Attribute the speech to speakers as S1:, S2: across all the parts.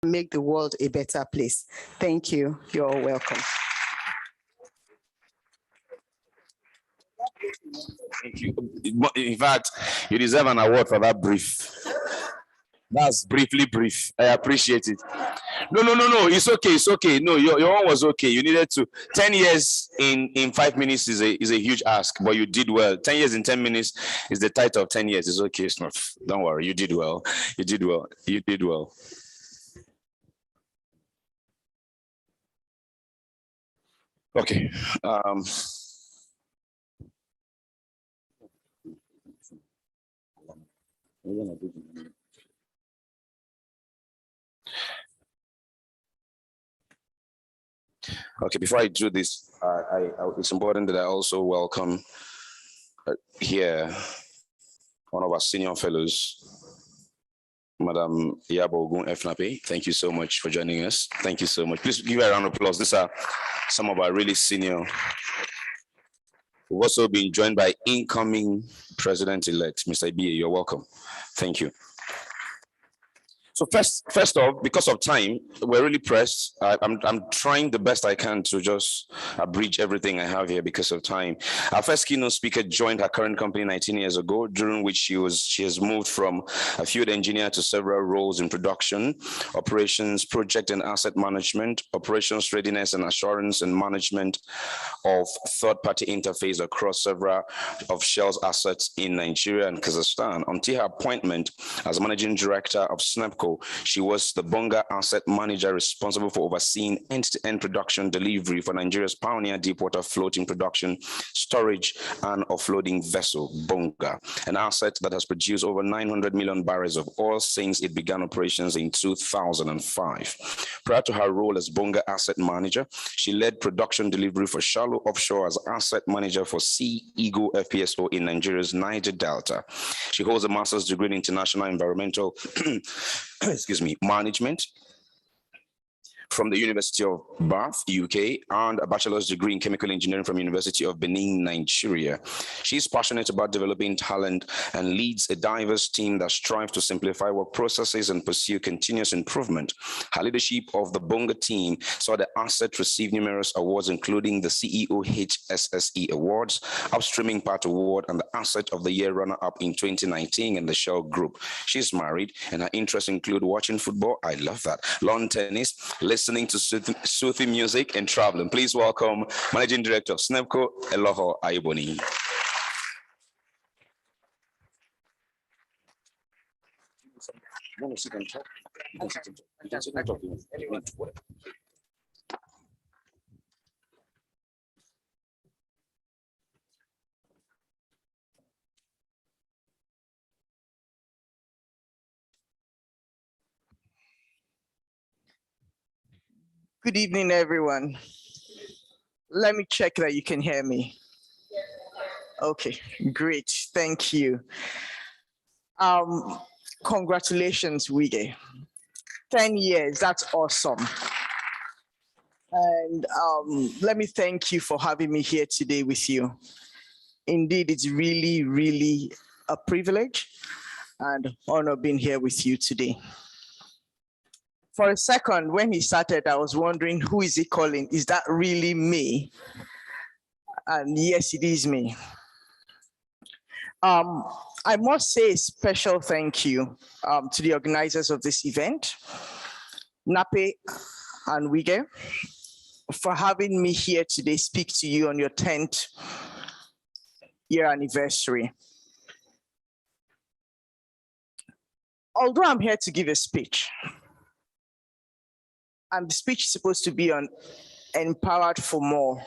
S1: make the world a better place. Thank you. You're all welcome.
S2: Thank you. In fact, you deserve an award for that brief. That's briefly brief. I appreciate it. No. It's okay. It's okay. No, your one was okay. You needed to. 10 years in 5 minutes is a huge ask, but you did well. 10 years in 10 minutes is the title of 10 years. It's okay. It's not. Don't worry. You did well. You did well. You did well. Okay. Okay, before I do this, it's important that I also welcome here one of our senior fellows, Madam Yabogun Efnape. Thank you so much for joining us. Thank you so much. Please give her a round of applause. These are some of our really senior. We've also been joined by incoming President-elect, Mr. Ibiye. You're welcome. Thank you. So first off, because of time, we're really pressed. I'm trying the best I can to just abridge everything I have here because of time. Our first keynote speaker joined her current company 19 years ago, during which she has moved from a field engineer to several roles in production, operations, project and asset management, operations readiness and assurance and management of third-party interface across several of Shell's assets in Nigeria and Kazakhstan. Until her appointment as managing director of SNEPCo, she was the Bonga asset manager responsible for overseeing end-to-end production delivery for Nigeria's pioneer deepwater floating production, storage, and offloading vessel, Bonga, an asset that has produced over 900 million barrels of oil since it began operations in 2005. Prior to her role as Bonga asset manager, she led production delivery for Shallow Offshore as asset manager for Sea Eagle FPSO in Nigeria's Niger Delta. She holds a master's degree in international environmental management from the University of Bath, UK, and a bachelor's degree in chemical engineering from University of Benin, Nigeria. She's passionate about developing talent and leads a diverse team that strives to simplify work processes and pursue continuous improvement. Her leadership of the Bonga team saw the asset receive numerous awards, including the CEO HSSE Awards, Upstreaming Part Award, and the Asset of the Year runner-up in 2019 in the Shell Group. She's married, and her interests include watching football, I love that, lawn tennis, listening to soothing music, and traveling. Please welcome Managing Director of SNEPCo, Elohor Aiboni.
S3: Good evening, everyone. Let me check that you can hear me. Okay, great. Thank you. Congratulations, WiGE. 10 years, that's awesome. And let me thank you for having me here today with you. Indeed, it's really, really a privilege and honor being here with you today. For a second, when he started, I was wondering, who is he calling? Is that really me? And yes, it is me. I must say a special thank you to the organizers of this event, NAPE and WiGE, for having me here today speak to you on your 10th year anniversary. Although I'm here to give a speech, and the speech is supposed to be on Empowered for More,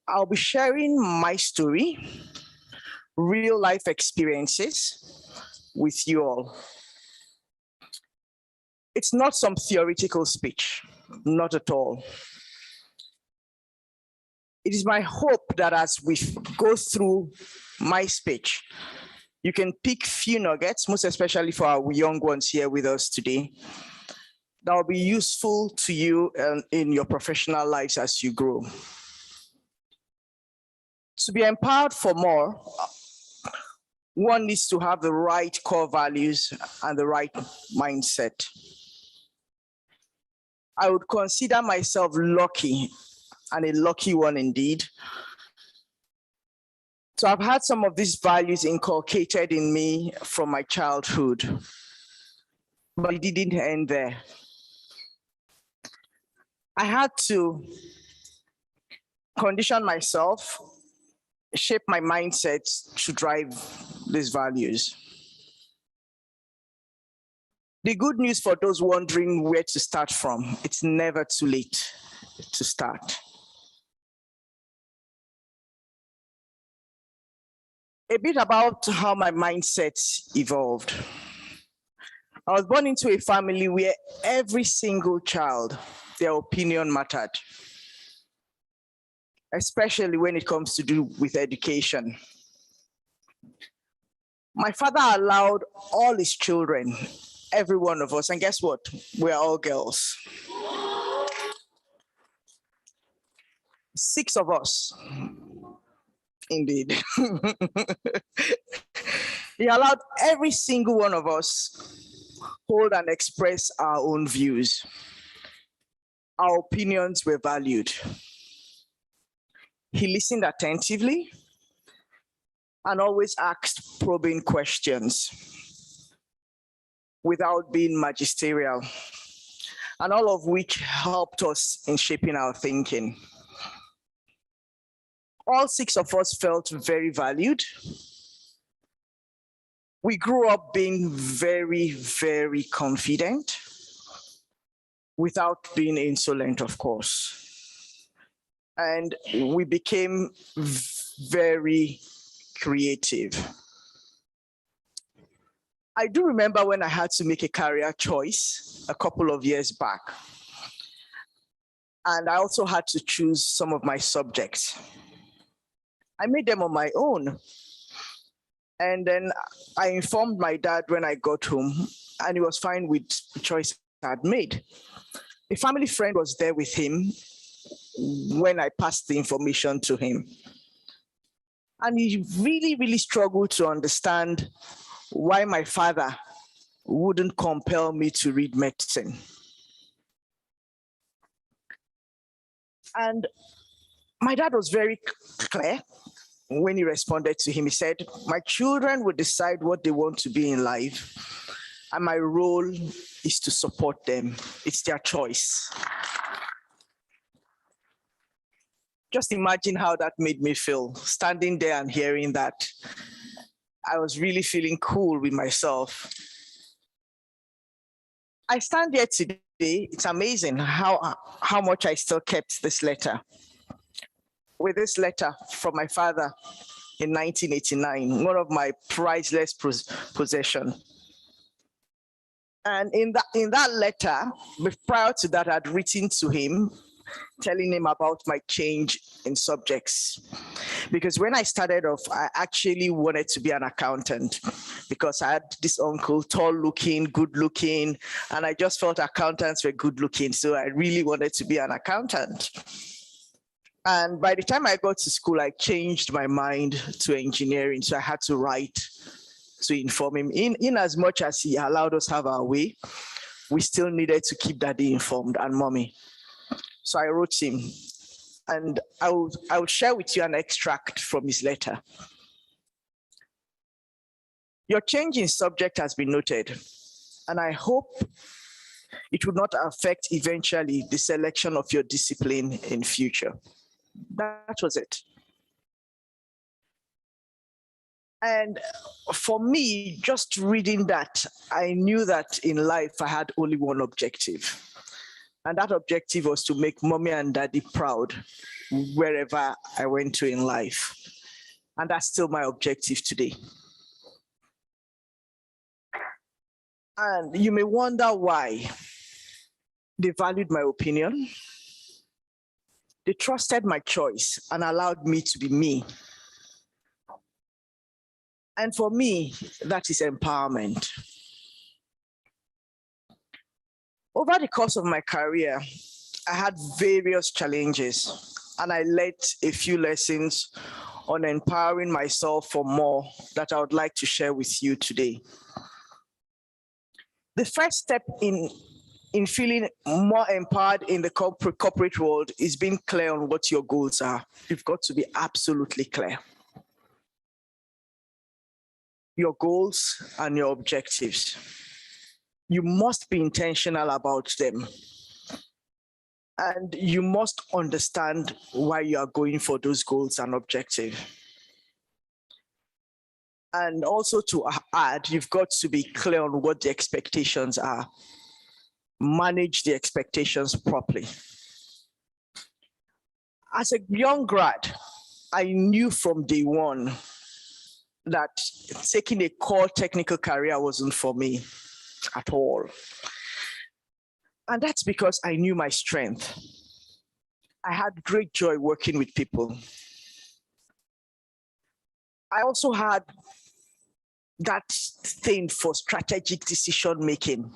S3: I'll be sharing my story, real life experiences with you all. It's not some theoretical speech, not at all. It is my hope that as we go through my speech, you can pick few nuggets, most especially for our young ones here with us today, that will be useful to you in your professional lives as you grow. To be empowered for more, One needs to have the right core values and the right mindset. I would consider myself lucky, and a lucky one indeed. So I've had some of these values inculcated in me from my childhood, but it didn't end there. I had to condition myself, shape my mindset to drive these values. The good news for those wondering where to start from, it's never too late to start. A bit about how my mindset evolved. I was born into a family where every single child, their opinion mattered, especially when it comes to do with education. My father allowed all his children, every one of us, and guess what? We're all girls. 6 of us, indeed. He allowed every single one of us hold and express our own views. Our opinions were valued. He listened attentively and always asked probing questions without being magisterial, and all of which helped us in shaping our thinking. All 6 of us felt very valued. We grew up being very, very confident without being insolent, of course. And we became very creative. I do remember when I had to make a career choice a couple of years back. And I also had to choose some of my subjects. I made them on my own. And then I informed my dad when I got home, and he was fine with the choice I had made. A family friend was there with him when I passed the information to him. And he really, really struggled to understand why my father wouldn't compel me to read medicine. And my dad was very clear when he responded to him. He said, my children will decide what they want to be in life, and my role is to support them. It's their choice. Just imagine how that made me feel, standing there and hearing that. I was really feeling cool with myself. I stand here today, it's amazing how much I still kept this letter. With this letter from my father in 1989, one of my priceless possessions. And in that letter, prior to that, I'd written to him, telling him about my change in subjects. Because when I started off, I actually wanted to be an accountant because I had this uncle, tall looking, good looking, and I just felt accountants were good looking. So I really wanted to be an accountant. And by the time I got to school, I changed my mind to engineering. So I had to write to inform him. In as much as he allowed us have our way, we still needed to keep daddy informed and mommy. So I wrote him, and I will share with you an extract from his letter. Your change in subject has been noted, and I hope it would not affect eventually the selection of your discipline in future. That was it. And for me, just reading that, I knew that in life I had only one objective. And that objective was to make mommy and daddy proud wherever I went to in life. And that's still my objective today. And you may wonder why. They valued my opinion. They trusted my choice and allowed me to be me. And for me, that is empowerment. Over the course of my career, I had various challenges, and I learned a few lessons on empowering myself for more that I would like to share with you today. The first step in feeling more empowered in the corporate world is being clear on what your goals are. You've got to be absolutely clear. Your goals and your objectives. You must be intentional about them. And you must understand why you are going for those goals and objectives. And also to add, you've got to be clear on what the expectations are. Manage the expectations properly. As a young grad, I knew from day one that taking a core technical career wasn't for me at all. And that's because I knew my strength. I had great joy working with people. I also had that thing for strategic decision making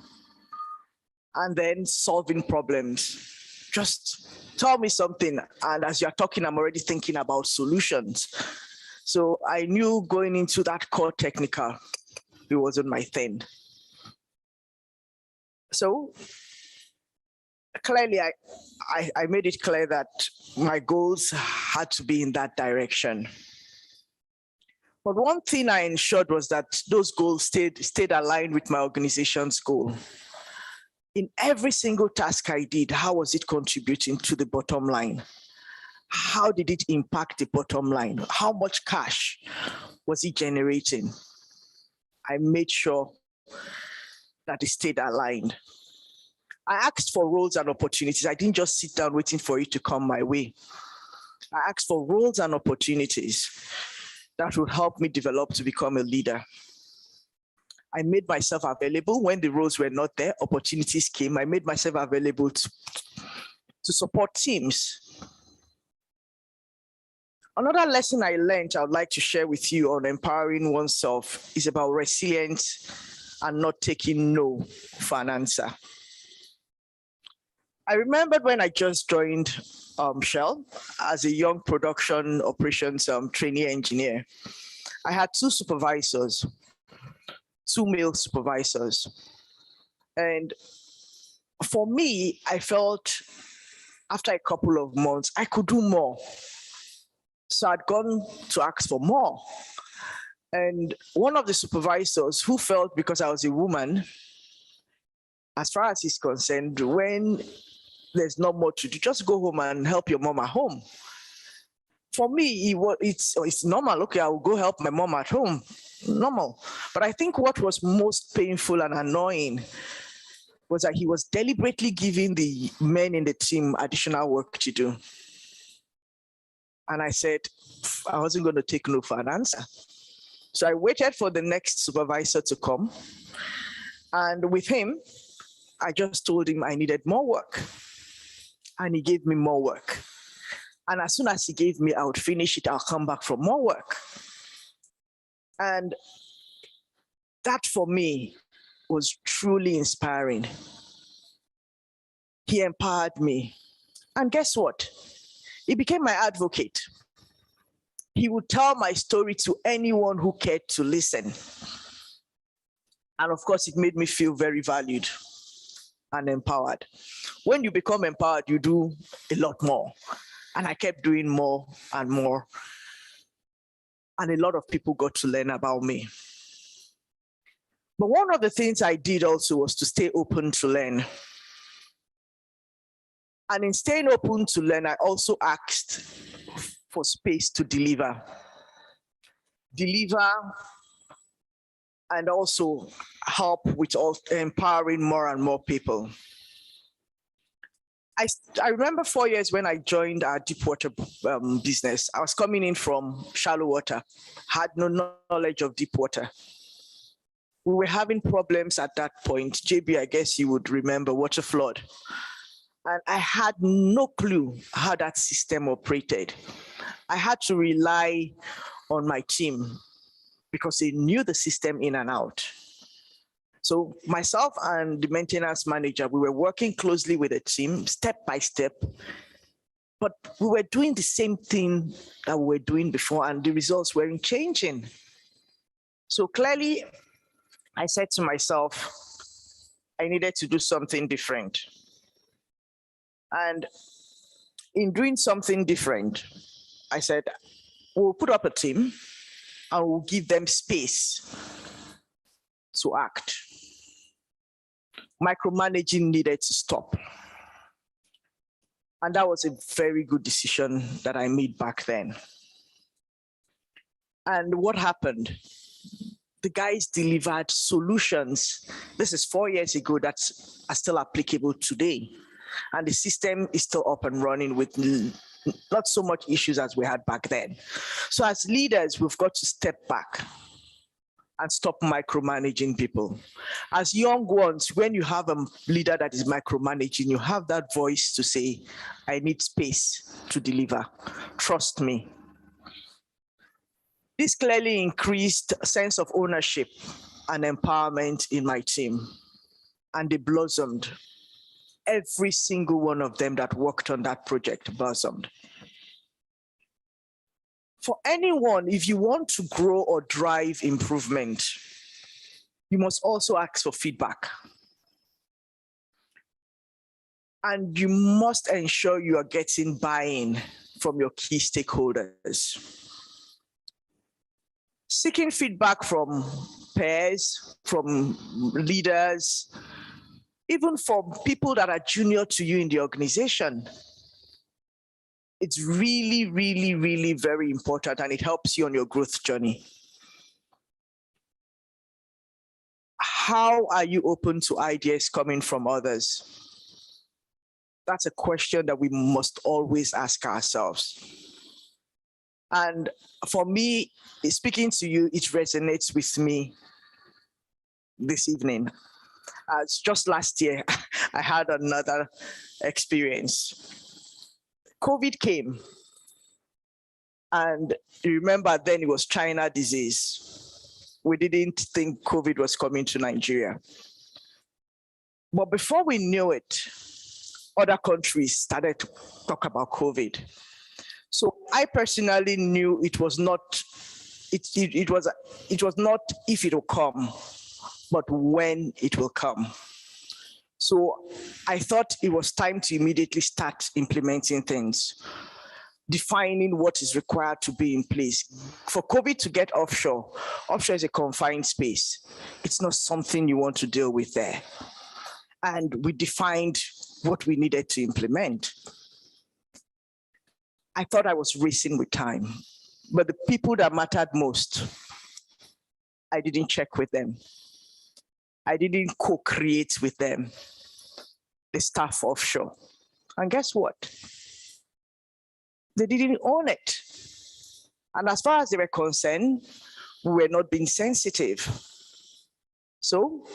S3: and then solving problems. Just tell me something, and as you're talking, I'm already thinking about solutions. So I knew going into that core technical, it wasn't my thing. So clearly, I made it clear that my goals had to be in that direction. But one thing I ensured was that those goals stayed aligned with my organization's goal. In every single task I did, how was it contributing to the bottom line? How did it impact the bottom line? How much cash was it generating? I made sure that it stayed aligned. I asked for roles and opportunities. I didn't just sit down waiting for it to come my way. I asked for roles and opportunities that would help me develop to become a leader. I made myself available when the roles were not there, opportunities came. I made myself available to support teams. Another lesson I learned I would like to share with you on empowering oneself is about resilience and not taking no for an answer. I remembered when I just joined Shell as a young production operations trainee engineer. I had two supervisors, two male supervisors. And for me, I felt after a couple of months, I could do more. So I'd gone to ask for more. And one of the supervisors who felt because I was a woman, as far as he's concerned, when there's not much to do, just go home and help your mom at home. For me, it's normal. Okay, I will go help my mom at home. Normal. But I think what was most painful and annoying was that he was deliberately giving the men in the team additional work to do. And I said, I wasn't going to take no for an answer. So I waited for the next supervisor to come. And with him, I just told him I needed more work. And he gave me more work. And as soon as he gave me, I would finish it, I'll come back for more work. And that for me was truly inspiring. He empowered me. And guess what? He became my advocate. He would tell my story to anyone who cared to listen. And of course, it made me feel very valued and empowered. When you become empowered, you do a lot more. And I kept doing more and more. And a lot of people got to learn about me. But one of the things I did also was to stay open to learn. And in staying open to learn, I also asked for space to deliver. Deliver and also help with empowering more and more people. I remember 4 years when I joined our deep water business. I was coming in from shallow water, had no knowledge of deep water. We were having problems at that point. JB, I guess you would remember, water flood. And I had no clue how that system operated. I had to rely on my team because they knew the system in and out. So myself and the maintenance manager, we were working closely with the team, step by step, But we were doing the same thing that we were doing before, and the results weren't changing. So clearly, I said to myself, I needed to do something different. And in doing something different, I said, we'll put up a team and we'll give them space to act. Micromanaging needed to stop. And that was a very good decision that I made back then. And what happened? The guys delivered solutions. This is 4 years ago that are still applicable today. And the system is still up and running with not so much issues as we had back then. So as leaders, we've got to step back and stop micromanaging people. As young ones, when you have a leader that is micromanaging, you have that voice to say, I need space to deliver. Trust me. This clearly increased a sense of ownership and empowerment in my team, and they blossomed. Every single one of them that worked on that project blossomed. For anyone, if you want to grow or drive improvement, you must also ask for feedback. And you must ensure you are getting buy-in from your key stakeholders. Seeking feedback from peers, from leaders, even from people that are junior to you in the organization. It's really, really, really very important, and it helps you on your growth journey. How are you open to ideas coming from others? That's a question that we must always ask ourselves. And for me, speaking to you, it resonates with me this evening. Just last year, I had another experience. COVID came, and you remember then it was China disease. We didn't think COVID was coming to Nigeria. But before we knew it, other countries started to talk about COVID. So I personally knew it was not, it was not if it will come, but when it will come. So I thought it was time to immediately start implementing things, defining what is required to be in place. For COVID to get offshore, offshore is a confined space. It's not something you want to deal with there. And we defined what we needed to implement. I thought I was racing with time, but the people that mattered most, I didn't check with them. I didn't co-create with them, the staff offshore. And guess what? They didn't own it. And as far as they were concerned, we were not being sensitive. So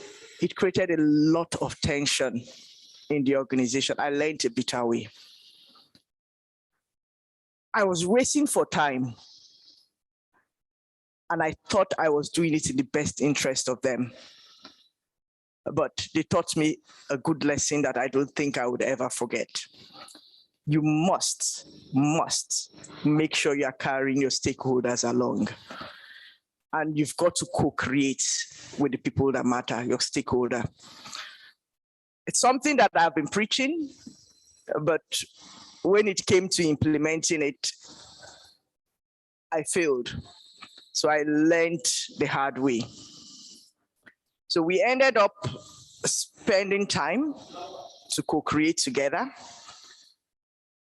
S3: it created a lot of tension in the organization. I learned a bitter way. I was racing for time, and I thought I was doing it in the best interest of them. But they taught me a good lesson that I don't think I would ever forget. You must make sure you are carrying your stakeholders along. And you've got to co-create with the people that matter, your stakeholder. It's something that I've been preaching, but when it came to implementing it, I failed. So I learned the hard way. So we ended up spending time to co-create together.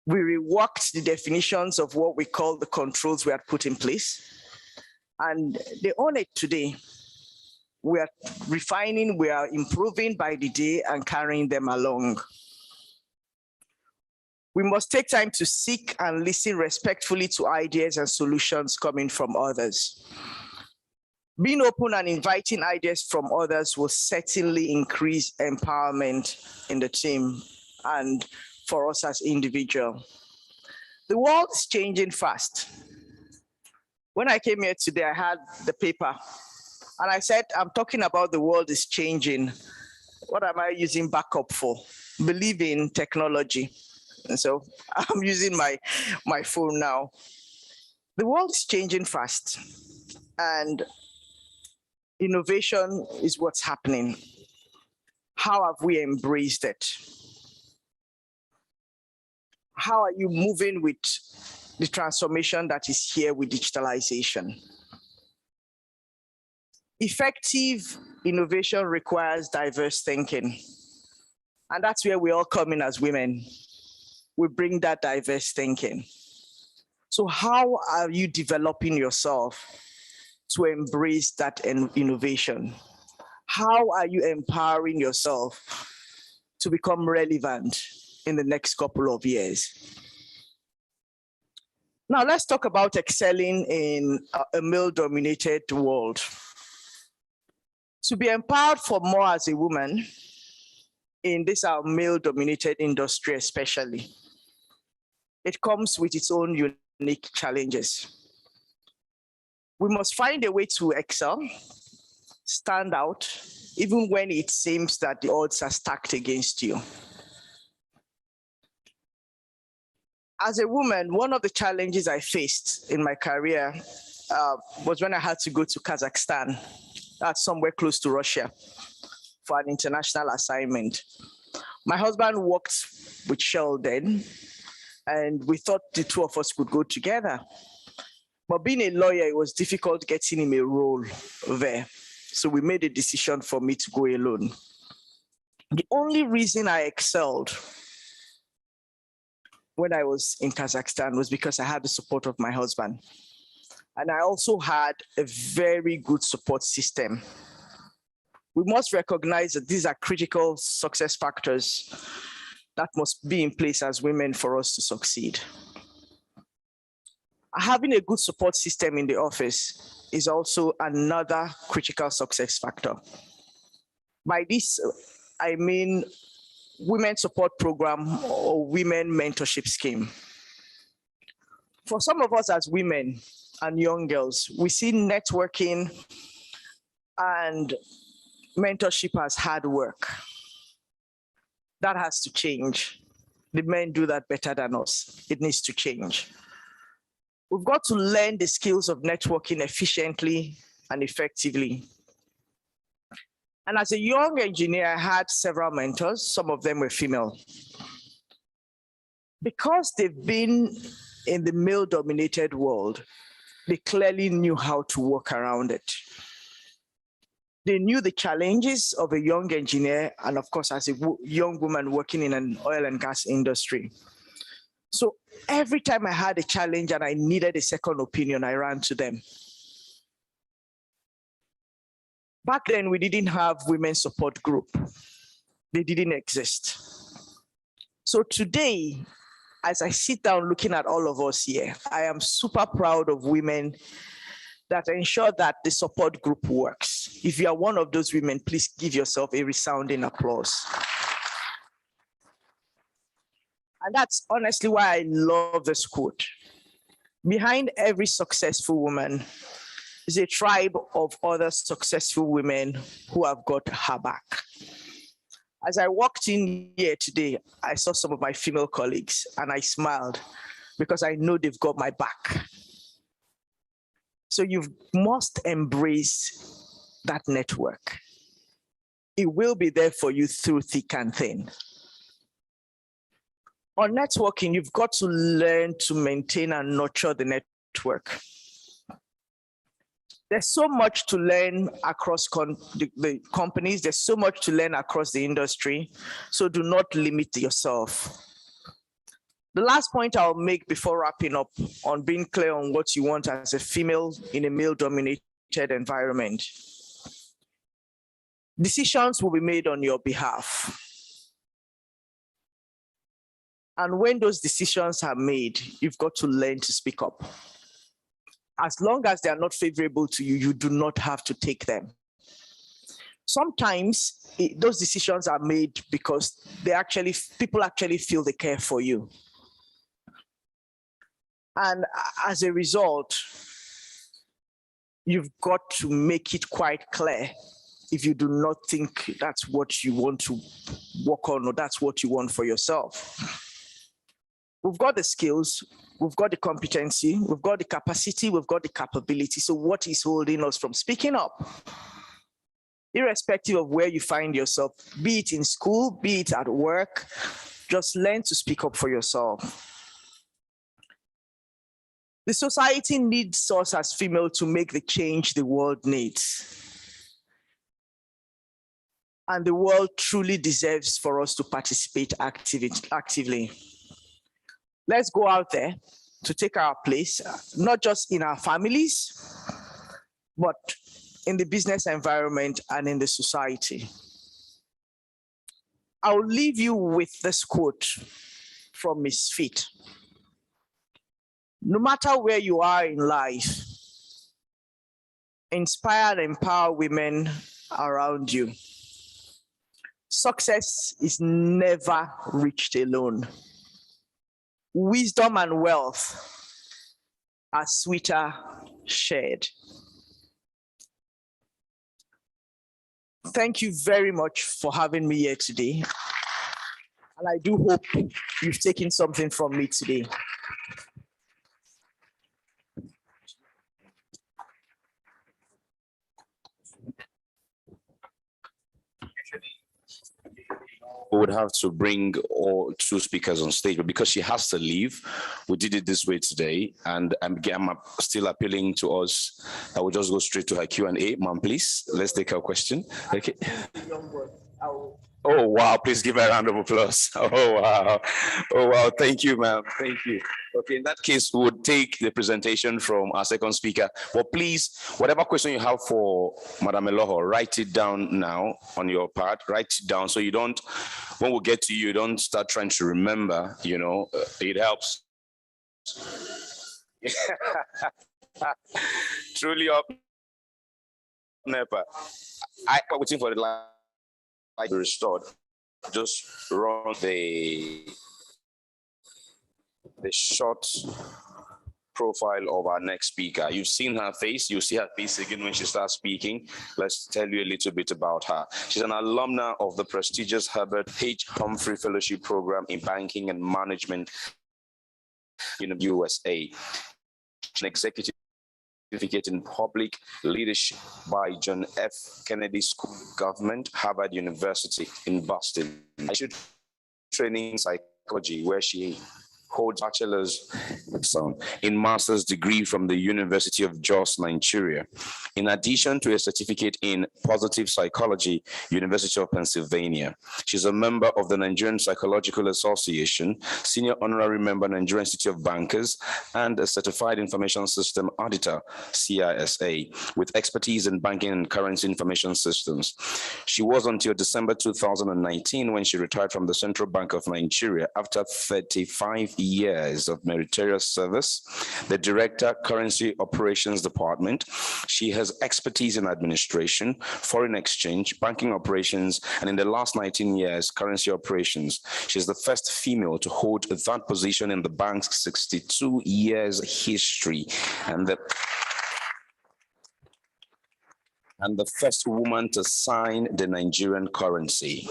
S3: We reworked the definitions of what we call the controls we had put in place, and they own it today. We are refining, we are improving by the day and carrying them along. We must take time to seek and listen respectfully to ideas and solutions coming from others. Being open and inviting ideas from others will certainly increase empowerment in the team and for us as individuals. The world is changing fast. When I came here today, I had the paper and I said, I'm talking about the world is changing. What am I using backup for? Believe in technology. And so I'm using my phone now. The world is changing fast, and innovation is what's happening. How have we embraced it? How are you moving with the transformation that is here with digitalization? Effective innovation requires diverse thinking. And that's where we all come in as women. We bring that diverse thinking. So how are you developing yourself to embrace that innovation? How are you empowering yourself to become relevant in the next couple of years? Now let's talk about excelling in a male-dominated world. To be empowered for more as a woman in this our male-dominated industry especially, it comes with its own unique challenges. We must find a way to excel, stand out, even when it seems that the odds are stacked against you. As a woman, one of the challenges I faced in my career was when I had to go to Kazakhstan. That's somewhere close to Russia for an international assignment. My husband worked with Shell then, and we thought the two of us could go together. But being a lawyer, it was difficult getting him a role there. So we made a decision for me to go alone. The only reason I excelled when I was in Kazakhstan was because I had the support of my husband. And I also had a very good support system. We must recognize that these are critical success factors that must be in place as women for us to succeed. Having a good support system in the office is also another critical success factor. By this, I mean women support program or women mentorship scheme. For some of us as women and young girls, we see networking and mentorship as hard work. That has to change. The men do that better than us. It needs to change. We've got to learn the skills of networking efficiently and effectively. And as a young engineer, I had several mentors. Some of them were female. Because they've been in the male-dominated world, they clearly knew how to work around it. They knew the challenges of a young engineer, and of course, as a young woman working in an oil and gas industry. So every time I had a challenge and I needed a second opinion, I ran to them. Back then, we didn't have women's support group. They didn't exist. So today, as I sit down looking at all of us here, I am super proud of women that ensure that the support group works. If you are one of those women, please give yourself a resounding applause. And that's honestly why I love this quote. Behind every successful woman is a tribe of other successful women who have got her back. As I walked in here today, I saw some of my female colleagues and I smiled because I know they've got my back. So you must embrace that network. It will be there for you through thick and thin. On networking, you've got to learn to maintain and nurture the network. There's so much to learn across the companies. There's so much to learn across the industry. So do not limit yourself. The last point I'll make before wrapping up on being clear on what you want as a female in a male-dominated environment. Decisions will be made on your behalf. And when those decisions are made, you've got to learn to speak up. As long as they are not favorable to you, you do not have to take them. Sometimes those decisions are made because people actually feel they care for you. And as a result, you've got to make it quite clear if you do not think that's what you want to work on or that's what you want for yourself. We've got the skills, we've got the competency, we've got the capacity, we've got the capability. So what is holding us from speaking up? Irrespective of where you find yourself, be it in school, be it at work, just learn to speak up for yourself. The society needs us as female to make the change the world needs. And the world truly deserves for us to participate actively. Let's go out there to take our place, not just in our families, but in the business environment and in the society. I'll leave you with this quote from Miss Fit. No matter where you are in life, inspire and empower women around you. Success is never reached alone. Wisdom and wealth are sweeter shared. Thank you very much for having me here today. And I do hope you've taken something from me today.
S2: We would have to bring all two speakers on stage, but because she has to leave, we did it this way today. And I'm still appealing to us that we just go straight to her Q&A. Ma'am, please, let's take her question. Okay. Oh, wow. Please give her a round of applause. Oh, wow. Oh, wow. Thank you, ma'am. Thank you. Okay, in that case, we would take the presentation from our second speaker. But please, whatever question you have for Madam Elohor, write it down now on your part. Write it down so you don't, when we get to you, don't start trying to remember, you know, it helps. Truly up, NEPA. I'm waiting for the light to be restored. Just run the short profile of our next speaker. You've seen her face. You'll see her face again when she starts speaking. Let's tell you a little bit about her. She's an alumna of the prestigious Herbert H. Humphrey Fellowship Program in Banking and Management in the USA. She's an executive certificate in public leadership by John F. Kennedy School of Government, Harvard University in Boston. She training in psychology, where she holds bachelor's in master's degree from the University of Jos, Nigeria. In addition to a certificate in positive psychology, University of Pennsylvania. She's a member of the Nigerian Psychological Association, senior honorary member, Nigerian Institute of Bankers, and a certified information system auditor, CISA, with expertise in banking and currency information systems. She was until December 2019 when she retired from the Central Bank of Nigeria after 35 years of meritorious service, the Director, Currency Operations Department. She has expertise in administration, foreign exchange, banking operations, and in the last 19 years, currency operations. She's the first female to hold that position in the bank's 62 years history, and the first woman to sign the Nigerian currency.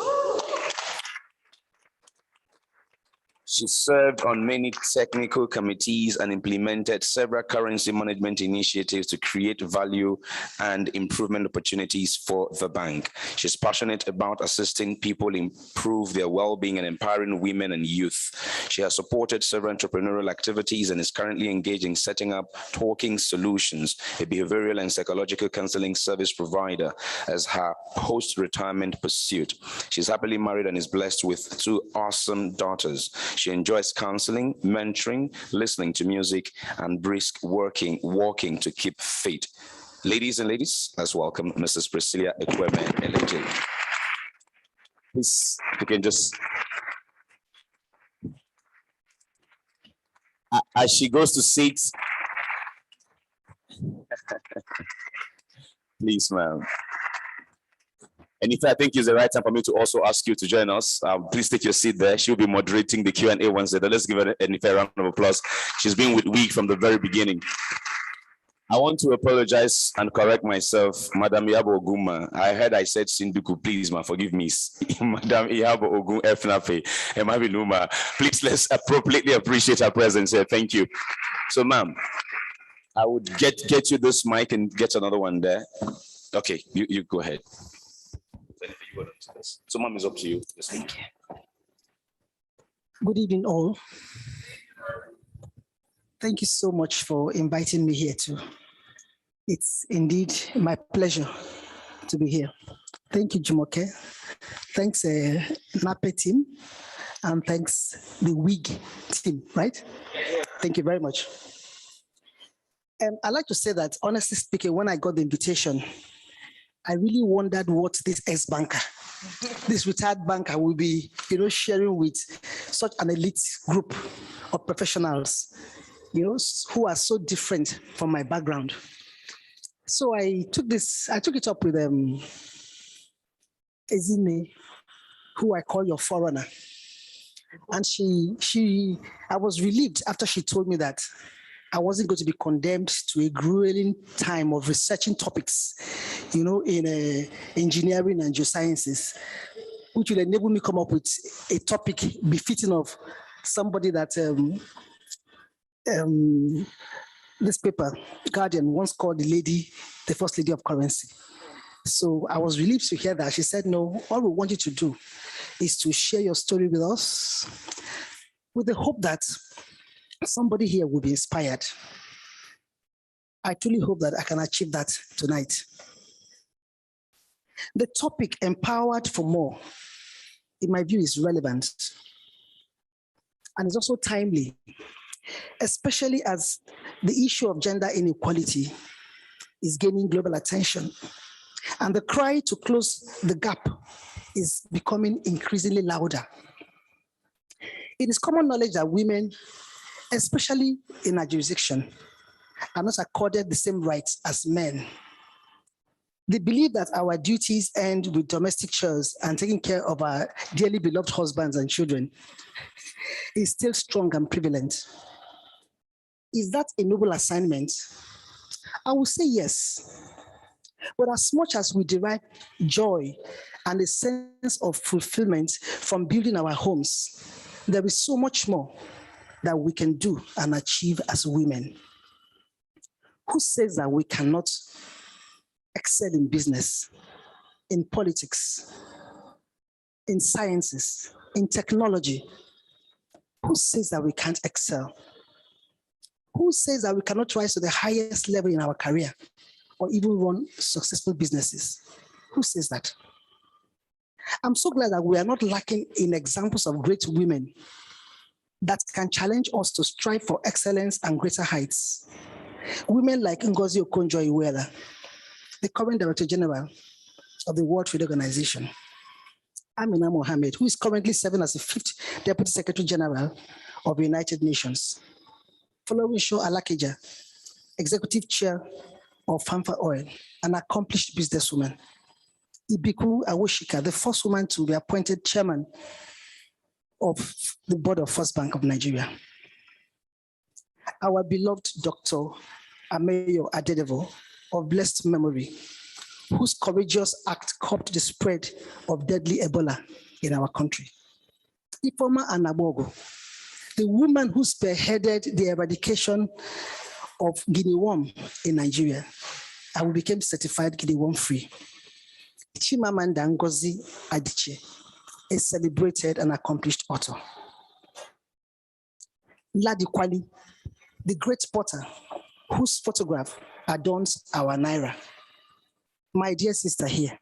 S2: She served on many technical committees and implemented several currency management initiatives to create value and improvement opportunities for the bank. She's passionate about assisting people improve their well-being and empowering women and youth. She has supported several entrepreneurial activities and is currently engaged in setting up Talking Solutions, a behavioral and psychological counseling service provider, as her post-retirement pursuit. She's happily married and is blessed with 2 awesome daughters. She enjoys counseling, mentoring, listening to music, and brisk walking to keep fit. Ladies and ladies, let's welcome Mrs. Priscilla Ekwueme Eleje. Please, you can just... As she goes to sit, please, ma'am. And if I think it's the right time for me to also ask you to join us, please take your seat there. She'll be moderating the Q&A once there. Let's give her a round of applause. She's been with WiGE from the very beginning. I want to apologize and correct myself. Madam Iyabo Oguma. I heard I said Sinduku. Please, ma, forgive me. Madam Iyabo Ogun Efnafe. Emabi Luma. Please, let's appropriately appreciate her presence here. Thank you. So, ma'am, I would get you this mic and get another one there. Okay, you go ahead. So, ma'am, it's up to you.
S4: Thank you. Good evening, all. Thank you so much for inviting me here too. It's indeed my pleasure to be here. Thank you, Jumoke. Thanks, NAPE team, and thanks the WiGE team, right? Thank you very much. I'd like to say that, honestly speaking, when I got the invitation, I really wondered what this ex-banker, this retired banker will be, sharing with such an elite group of professionals, who are so different from my background. So I took it up with Ezine, who I call your forerunner. And I was relieved after she told me that I wasn't going to be condemned to a grueling time of researching topics, in engineering and geosciences, which will enable me to come up with a topic befitting of somebody that this paper, Guardian, once called the first lady of currency. So I was relieved to hear that. She said, no, all we want you to do is to share your story with us with the hope that somebody here will be inspired. I truly hope that I can achieve that tonight. The topic, Empowered for More, in my view, is relevant. And it's also timely, especially as the issue of gender inequality is gaining global attention. And the cry to close the gap is becoming increasingly louder. It is common knowledge that women, especially in our jurisdiction, are not accorded the same rights as men. They believe that our duties end with domestic chores and taking care of our dearly beloved husbands and children is still strong and prevalent. Is that a noble assignment? I will say yes. But as much as we derive joy and a sense of fulfillment from building our homes, there is so much more that we can do and achieve as women. Who says that we cannot excel in business, in politics, in sciences, in technology? Who says that we can't excel? Who says that we cannot rise to the highest level in our career or even run successful businesses? Who says that? I'm so glad that we are not lacking in examples of great women that can challenge us to strive for excellence and greater heights. Women like Ngozi Okonjo-Iweala, the current Director General of the World Trade Organization, Amina Mohammed, who is currently serving as the 5th Deputy Secretary General of the United Nations, Folorunsho Alakeja, Executive Chair of Famfa Oil, an accomplished businesswoman, Ibiku Awoshika, the first woman to be appointed chairman of the board of First Bank of Nigeria. Our beloved Dr. Ameyo Adedevo, of blessed memory, whose courageous act curbed the spread of deadly Ebola in our country. Ifeoma Anabogo, the woman who spearheaded the eradication of guinea worm in Nigeria, and we became certified guinea worm free. Chimamanda Ngozi Adichie, a celebrated and accomplished author. Ladi Kwali, the great potter whose photograph adorns our Naira. My dear sister here,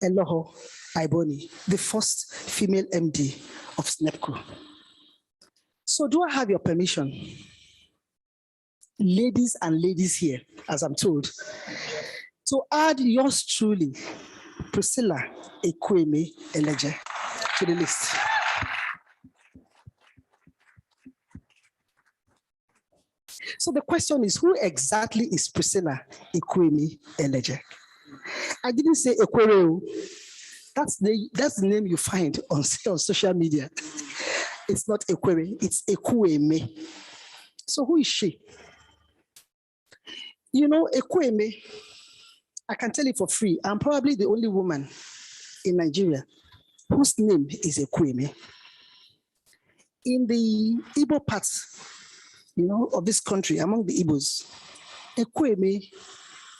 S4: Elohor Aiboni, the first female MD of SNEPCo. So do I have your permission, ladies and ladies here, as I'm told, to add yours truly, Priscilla Ekwueme Eleje, to the list? So the question is, who exactly is Priscilla Ekwueme Eleje? I didn't say Ekwere. That's the name you find on social media. It's not Ekwere, it's Ekwueme. So who is she? You know, Ekwueme, I can tell you for free, I'm probably the only woman in Nigeria whose name is Ekwueme. In the Igbo parts, you know, of this country, among the Igbos, Ekwueme,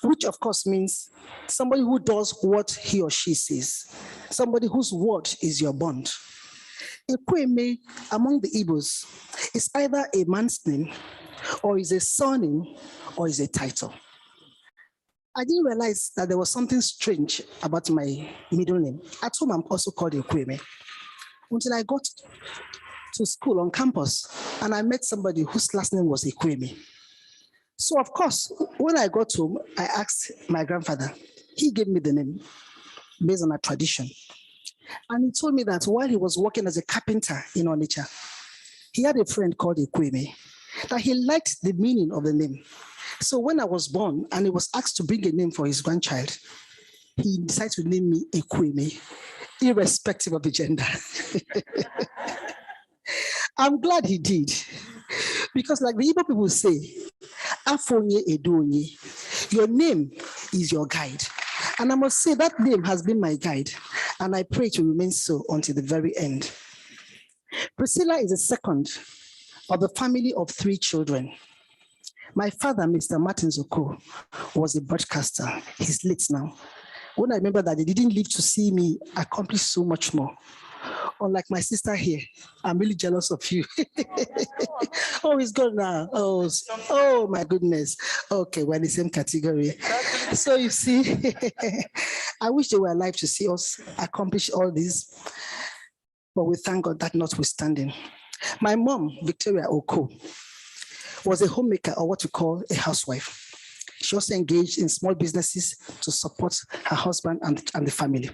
S4: which of course means somebody who does what he or she says, somebody whose word is your bond. Ekwueme among the Igbos is either a man's name, or is a surname, or is a title. I didn't realize that there was something strange about my middle name. At home, I'm also called Ekwueme, until I got to school on campus and I met somebody whose last name was Ekwueme. So of course, when I got home, I asked my grandfather. He gave me the name based on a tradition. And he told me that while he was working as a carpenter in Onitsha, he had a friend called Ekwueme, that he liked the meaning of the name. So when I was born and he was asked to bring a name for his grandchild, he decided to name me Ekwueme, irrespective of the gender. I'm glad he did, because like the Igbo people say, Afonye Edonye, your name is your guide. And I must say that name has been my guide, and I pray to remain so until the very end. Priscilla is the second of the family of 3 children. My father, Mr. Martin Zoko, was a broadcaster. He's late now. When I remember that they didn't live to see me accomplish so much more. Unlike my sister here, I'm really jealous of you. Oh, he's gone now. Oh, my goodness. Okay, we're in the same category. So you see, I wish they were alive to see us accomplish all this, but we thank God that notwithstanding. My mom, Victoria Oko, was a homemaker, or what we call a housewife. She also engaged in small businesses to support her husband and the family.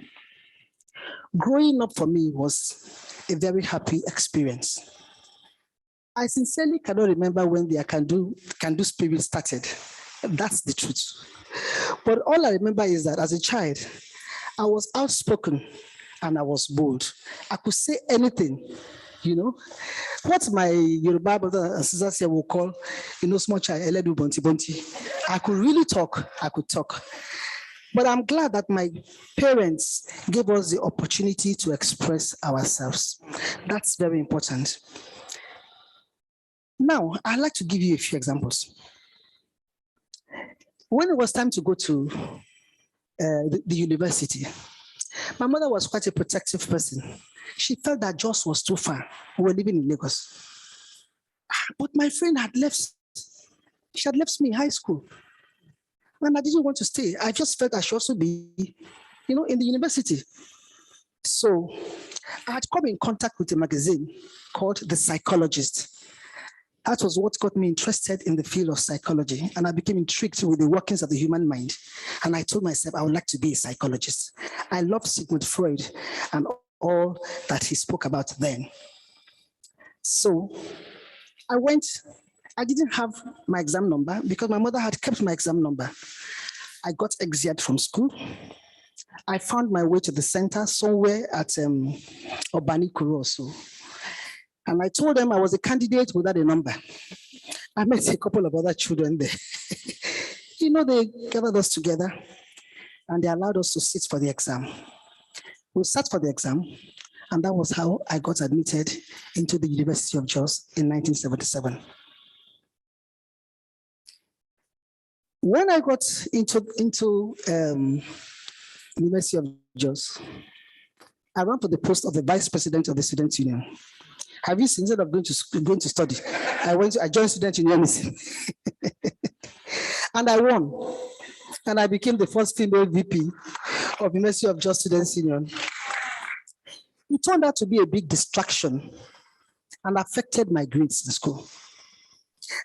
S4: Growing up for me was a very happy experience. I sincerely cannot remember when the can do spirit started. That's the truth. But all I remember is that as a child, I was outspoken and I was bold. I could say anything, you know. What my Yoruba brother and sisters here will call, you know, small child, eledu bonti bonti. I could really talk, I could talk. But I'm glad that my parents gave us the opportunity to express ourselves. That's very important. Now, I'd like to give you a few examples. When it was time to go to the university, my mother was quite a protective person. She felt that Jos was too far. We were living in Lagos. But my friend had left. She had left me in high school. And I didn't want to stay. I just felt I should also be, you know, in the university. So I had come in contact with a magazine called The Psychologist. That was what got me interested in the field of psychology. And I became intrigued with the workings of the human mind. And I told myself I would like to be a psychologist. I loved Sigmund Freud and all that he spoke about then. So I went. I didn't have my exam number because my mother had kept my exam number. I got exiled from school. I found my way to the center somewhere at Obani Kuroso. And I told them I was a candidate without a number. I met a couple of other children there. You know, they gathered us together and they allowed us to sit for the exam. We sat for the exam, and that was how I got admitted into the University of Jos in 1977. When I got into University of Jos, I ran for the post of the vice president of the Student Union. Have you seen, instead of going to study, I joined Student Union. And I won. And I became the first female VP of University of Jos Student Union. It turned out to be a big distraction and affected my grades in school.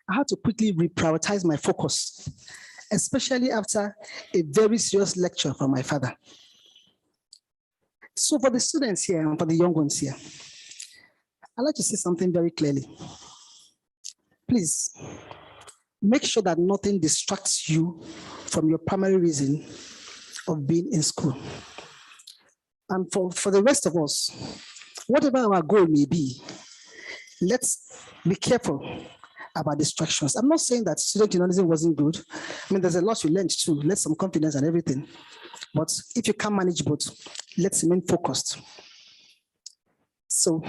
S4: I had to quickly reprioritize my focus, especially after a very serious lecture from my father. So for the students here and for the young ones here, I'd like to say something very clearly. Please, make sure that nothing distracts you from your primary reason of being in school. And for the rest of us, whatever our goal may be, let's be careful about distractions. I'm not saying that student journalism wasn't good. I mean, there's a lot you learned too, let some confidence and everything. But if you can't manage both, let's remain focused. So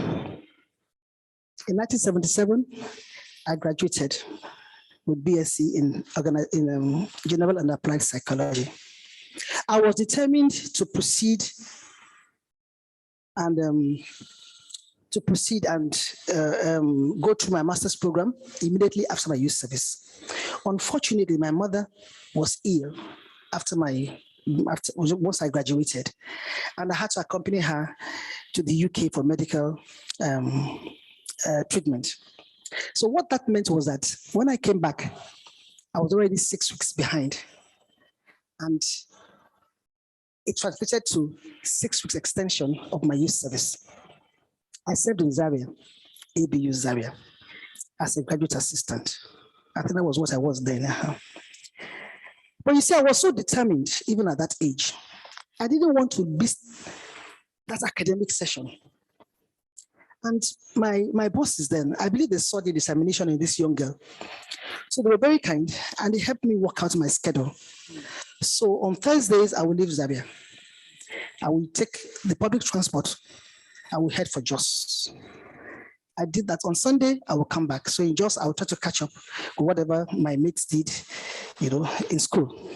S4: in 1977, I graduated with BSc in General and Applied Psychology. I was determined to proceed and go through my master's program immediately after my youth service. Unfortunately, my mother was ill once I graduated, and I had to accompany her to the UK for medical treatment. So what that meant was that when I came back, I was already 6 weeks behind, and it translated to 6 weeks extension of my youth service. I served in Zaria, ABU Zaria, as a graduate assistant. I think that was what I was then. But you see, I was so determined, even at that age. I didn't want to miss that academic session. And my bosses then, I believe they saw the determination in this young girl. So they were very kind, and they helped me work out my schedule. So on Thursdays, I will leave Zaria. I will take the public transport. I will head for Jos. I did that on Sunday. I will come back. So in Jos, I will try to catch up with whatever my mates did, in school.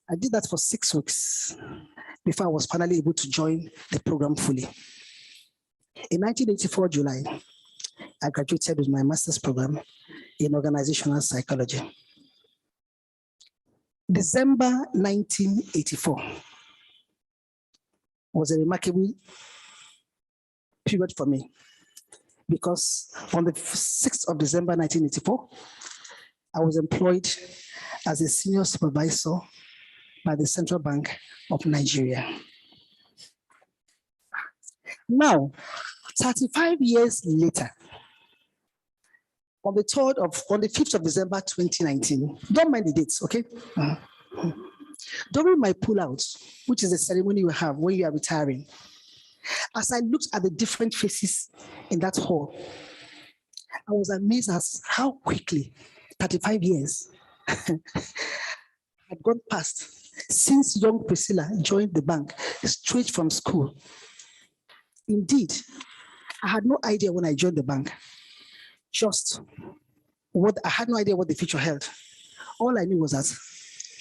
S4: I did that for 6 weeks before I was finally able to join the program fully. In 1984, July, I graduated with my master's program in organizational psychology. December 1984 was a remarkable period for me, because on the 6th of December 1984, I was employed as a senior supervisor by the Central Bank of Nigeria. Now, 35 years later, on the 5th of December 2019, don't mind the dates, okay? During my pullout, which is a ceremony you have when you are retiring, as I looked at the different faces in that hall, I was amazed at how quickly 35 years had gone past since young Priscilla joined the bank straight from school. Indeed, I had no idea when I joined the bank, I had no idea what the future held. All I knew was that,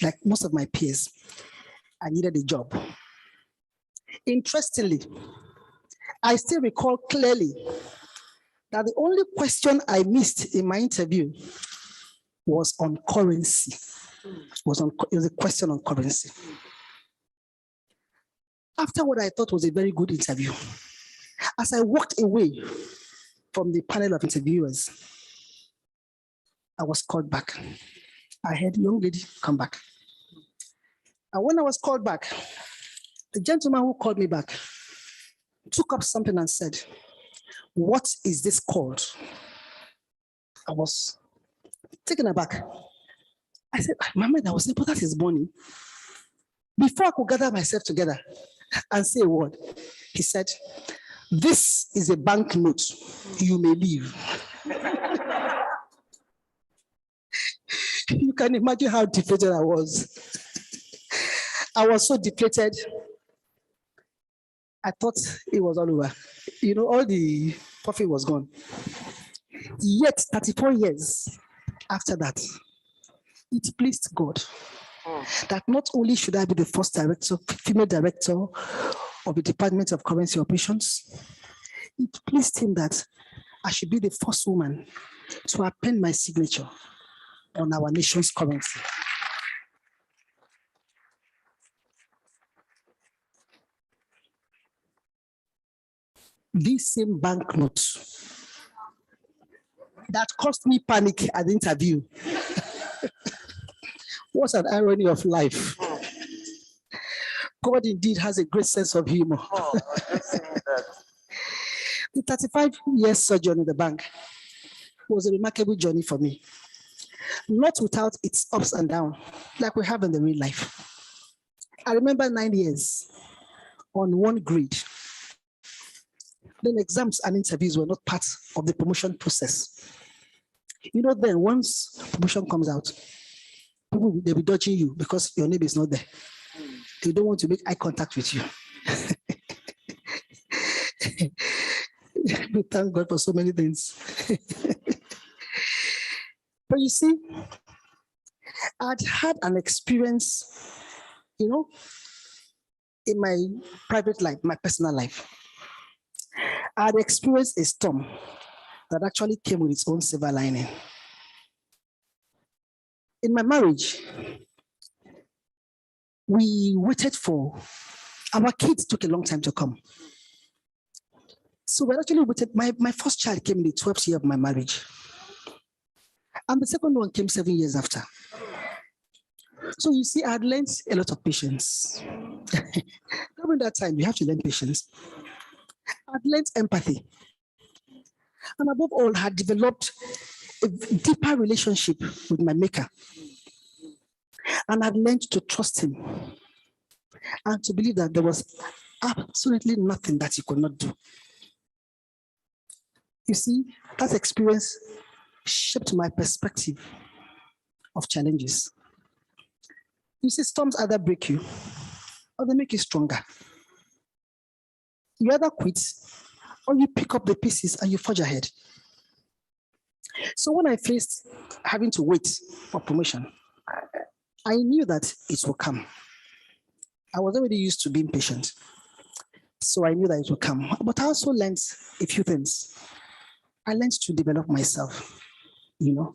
S4: like most of my peers, I needed a job. Interestingly, I still recall clearly that the only question I missed in my interview was on currency. It was a question on currency. After what I thought was a very good interview, as I walked away from the panel of interviewers, I was called back. I heard, young lady, come back. And when I was called back, the gentleman who called me back took up something and said, "What is this called?" I was taken aback. I said, "My mind, I was saying, but that is money." Before I could gather myself together and say a word, he said, "This is a banknote. You may leave." You can imagine how deflated I was. I was so deflated. I thought it was all over. All the profit was gone. Yet, 34 years after that, it pleased God that not only should I be the first female director of the Department of Currency Operations, it pleased him that I should be the first woman to append my signature on our nation's currency. This same banknote that caused me panic at the interview. What an irony of life. God indeed has a great sense of humor. The 35 years sojourn in the bank was a remarkable journey for me. Not without its ups and downs, like we have in the real life. I remember 9 years on one grid. Then exams and interviews were not part of the promotion process. You know, then once promotion comes out, people they'll be dodging you because your name is not there. They don't want to make eye contact with you. We thank God for so many things. But you see, I'd had an experience, you know, in my private life, my personal life. I'd experienced a storm that actually came with its own silver lining. In my marriage, we waited for our kids, took a long time to come. So we actually waited. My first child came in the 12th year of my marriage. And the second one came 7 years after. So you see, I had learned a lot of patience. During that time, you have to learn patience. I'd learned empathy. And above all, had developed a deeper relationship with my maker. And I'd learned to trust him and to believe that there was absolutely nothing that he could not do. You see, that experience shaped my perspective of challenges. You see, storms either break you or they make you stronger. You either quit or you pick up the pieces and you forge ahead. So when I faced having to wait for promotion, I knew that it will come. I was already used to being patient. So I knew that it would come. But I also learned a few things. I learned to develop myself, you know.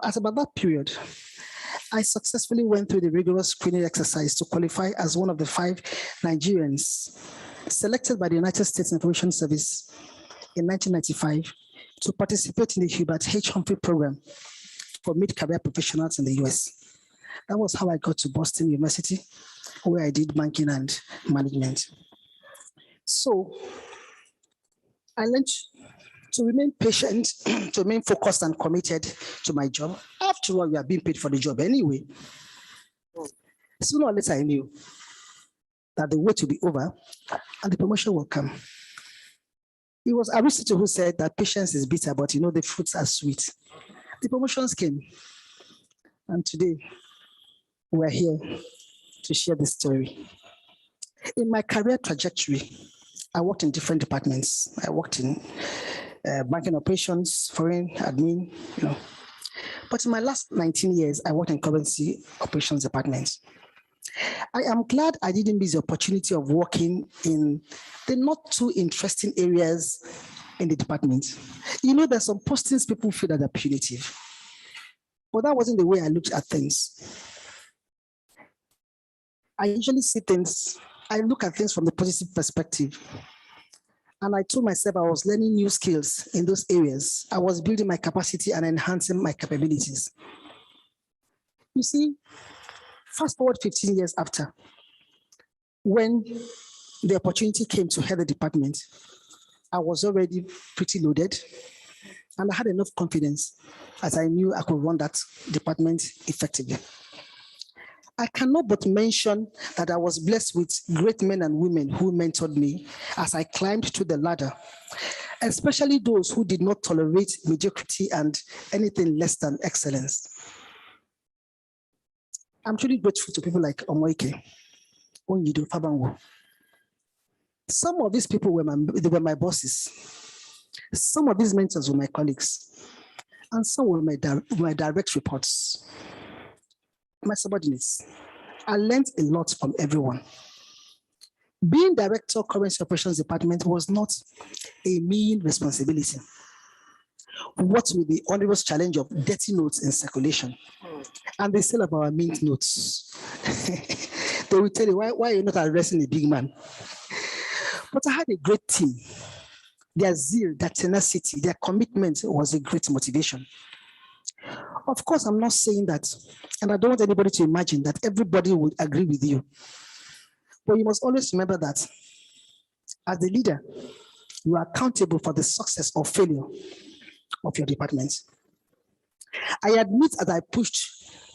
S4: At about that period, I successfully went through the rigorous screening exercise to qualify as one of the 5 Nigerians selected by the United States Information Service in 1995 to participate in the Hubert H. Humphrey program for mid-career professionals in the US. That was how I got to Boston University, where I did banking and management. So I learned to remain patient, to remain focused and committed to my job. After all, we are being paid for the job anyway. Sooner or later, I knew that the wait will be over and the promotion will come. It was Aristotle who said that patience is bitter, but you know, the fruits are sweet. The promotions came. And today, we're here to share this story. In my career trajectory, I worked in different departments. I worked in banking operations, foreign admin, you know. But in my last 19 years, I worked in currency operations departments. I am glad I didn't miss the opportunity of working in the not too interesting areas in the department. You know, there's some postings people feel that are punitive, but that wasn't the way I looked at things. I usually see things, I look at things from the positive perspective. And I told myself I was learning new skills in those areas. I was building my capacity and enhancing my capabilities. You see, fast forward 15 years after, when the opportunity came to head the department, I was already pretty loaded and I had enough confidence as I knew I could run that department effectively. I cannot but mention that I was blessed with great men and women who mentored me as I climbed to the ladder, especially those who did not tolerate mediocrity and anything less than excellence. I'm truly grateful to people like Omoike, Onyido, Fabanwo. Some of these people were my bosses. Some of these mentors were my colleagues. And some were my direct reports. My subordinates. I learned a lot from everyone. Being director of currency operations department was not a mean responsibility. What with the onerous challenge of dirty notes in circulation and the sale of our mint notes. They will tell you, why you're not arresting a big man? But I had a great team. Their zeal, their tenacity, their commitment was a great motivation. Of course, I'm not saying that, and I don't want anybody to imagine that everybody would agree with you. But you must always remember that as the leader, you are accountable for the success or failure of your department. I admit that I pushed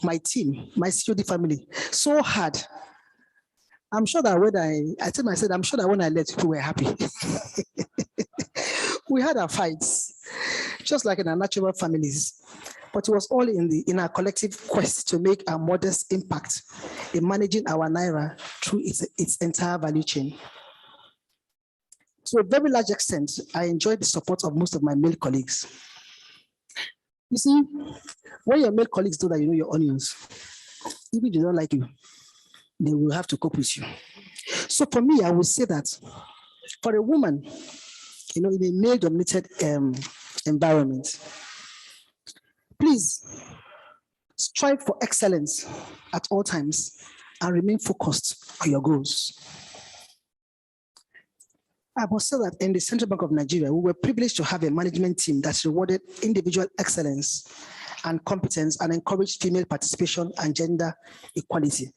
S4: my team, my COD family, so hard. I'm sure that when I tell myself, I'm sure that when I left, people were happy. We had our fights. just like in our natural families, but it was all in our collective quest to make a modest impact in managing our Naira through its entire value chain. To a very large extent, I enjoyed the support of most of my male colleagues. You see, when your male colleagues know that you know your onions, even if they don't like you, they will have to cope with you. So for me, I would say that for a woman, in a male-dominated environment, please strive for excellence at all times and remain focused on your goals. I must say that in the Central Bank of Nigeria, we were privileged to have a management team that rewarded individual excellence and competence and encouraged female participation and gender equality.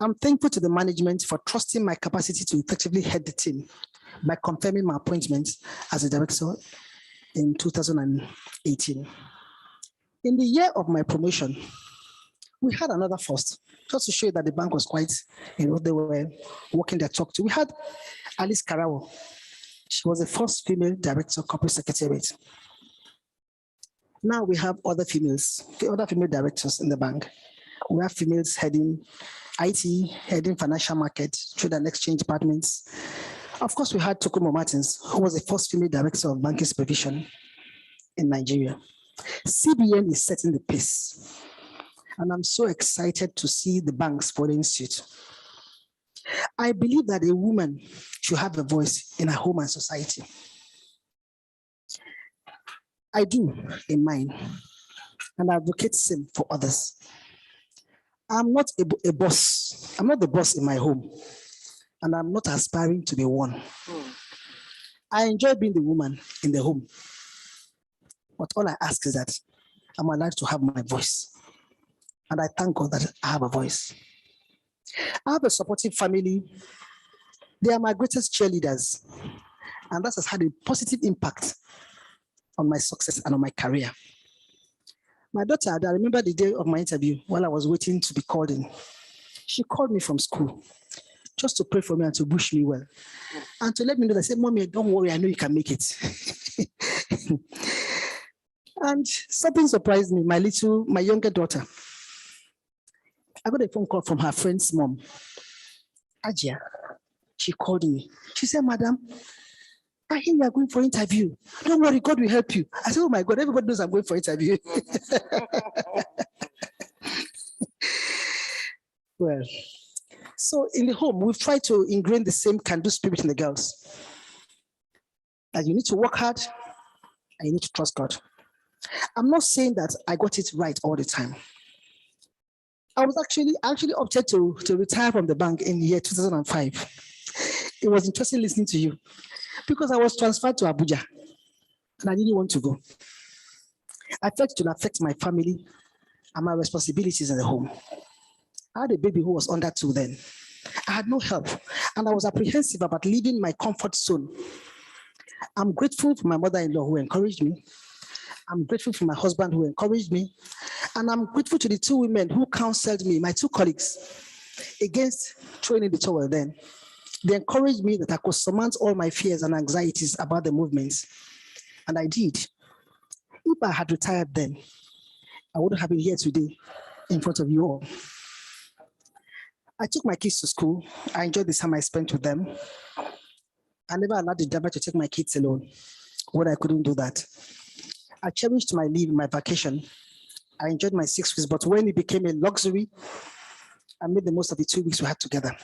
S4: I'm thankful to the management for trusting my capacity to effectively head the team by confirming my appointment as a director in 2018. In the year of my promotion, we had another first, just to show you that the bank was quite, they were walking their talk to. We had Alice Karawo. She was the first female director of corporate secretariat. Now we have other female directors in the bank. We have females heading IT, heading financial market, trade and exchange departments. Of course, we had Tokumo Martins, who was the first female director of banking supervision in Nigeria. CBN is setting the pace, and I'm so excited to see the banks following suit. I believe that a woman should have a voice in her home and society. I do in mine, and I advocate same for others. I'm not a boss. I'm not the boss in my home, and I'm not aspiring to be one. I enjoy being the woman in the home, but all I ask is that I'm allowed to have my voice, and I thank God that I have a voice. I have a supportive family. They are my greatest cheerleaders, and that has had a positive impact on my success and on my career. My daughter, I remember the day of my interview while I was waiting to be called in. She called me from school just to pray for me and to wish me well. And to let me know that, I said, Mommy, don't worry, I know you can make it. And something surprised me, my younger daughter. I got a phone call from her friend's mom, Ajia. She called me. She said, Madam, I hear you are going for interview. Don't worry, God will help you. I said, oh my God, everybody knows I'm going for interview. Well, so in the home, we've tried to ingrain the same can-do spirit in the girls. That you need to work hard and you need to trust God. I'm not saying that I got it right all the time. I actually opted to retire from the bank in the year 2005. It was interesting listening to you because I was transferred to Abuja and I didn't want to go. I felt it would affect my family and my responsibilities in the home. I had a baby who was under 2 then. I had no help and I was apprehensive about leaving my comfort zone. I'm grateful for my mother-in-law who encouraged me. I'm grateful for my husband who encouraged me. And I'm grateful to the 2 women who counseled me, my 2 colleagues, against throwing in the towel then. They encouraged me that I could surmount all my fears and anxieties about the movements. And I did. If I had retired then, I wouldn't have been here today in front of you all. I took my kids to school. I enjoyed the time I spent with them. I never allowed the driver to take my kids alone when I couldn't do that. I cherished my leave, my vacation. I enjoyed my 6 weeks, but when it became a luxury, I made the most of the 2 weeks we had together.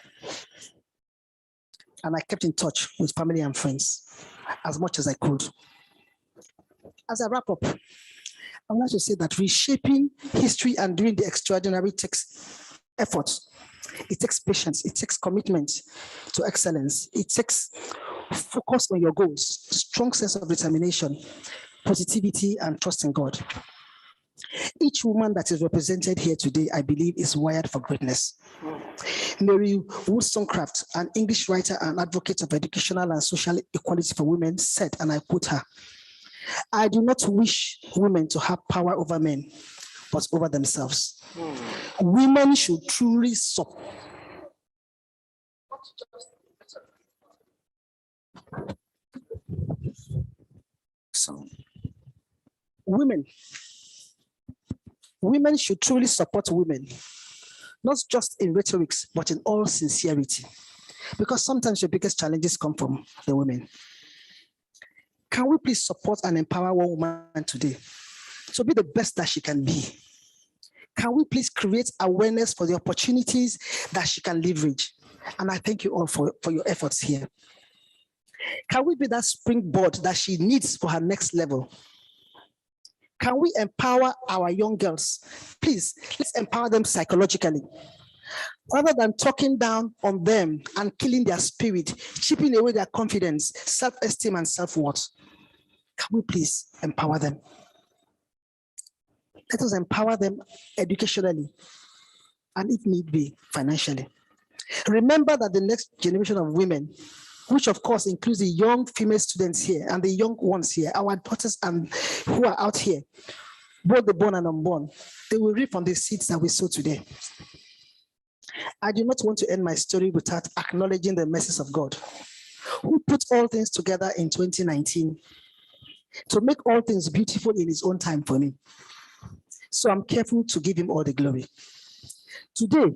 S4: And I kept in touch with family and friends as much as I could. As I wrap up, I would like to say that reshaping history and doing the extraordinary takes effort. It takes patience. It takes commitment to excellence. It takes focus on your goals, strong sense of determination, positivity, and trust in God. Each woman that is represented here today, I believe, is wired for greatness. Mary Wollstonecraft, an English writer and advocate of educational and social equality for women, said, and I quote her, "I do not wish women to have power over men, but over themselves." Women should truly support. So, Women should truly support women, not just in rhetorics, but in all sincerity, because sometimes your biggest challenges come from the women. Can we please support and empower one woman today to be the best that she can be? Can we please create awareness for the opportunities that she can leverage? And I thank you all for your efforts here. Can we be that springboard that she needs for her next level? Can we empower our young girls? Please, let's empower them psychologically. Rather than talking down on them and killing their spirit, chipping away their confidence, self-esteem, and self-worth. Can we please empower them? Let us empower them educationally and, if need be, financially. Remember that the next generation of women, which of course includes the young female students here and the young ones here, our daughters and who are out here, both the born and unborn, they will reap from the seeds that we sow today. I do not want to end my story without acknowledging the mercies of God, who put all things together in 2019 to make all things beautiful in his own time for me. So I'm careful to give him all the glory. Today,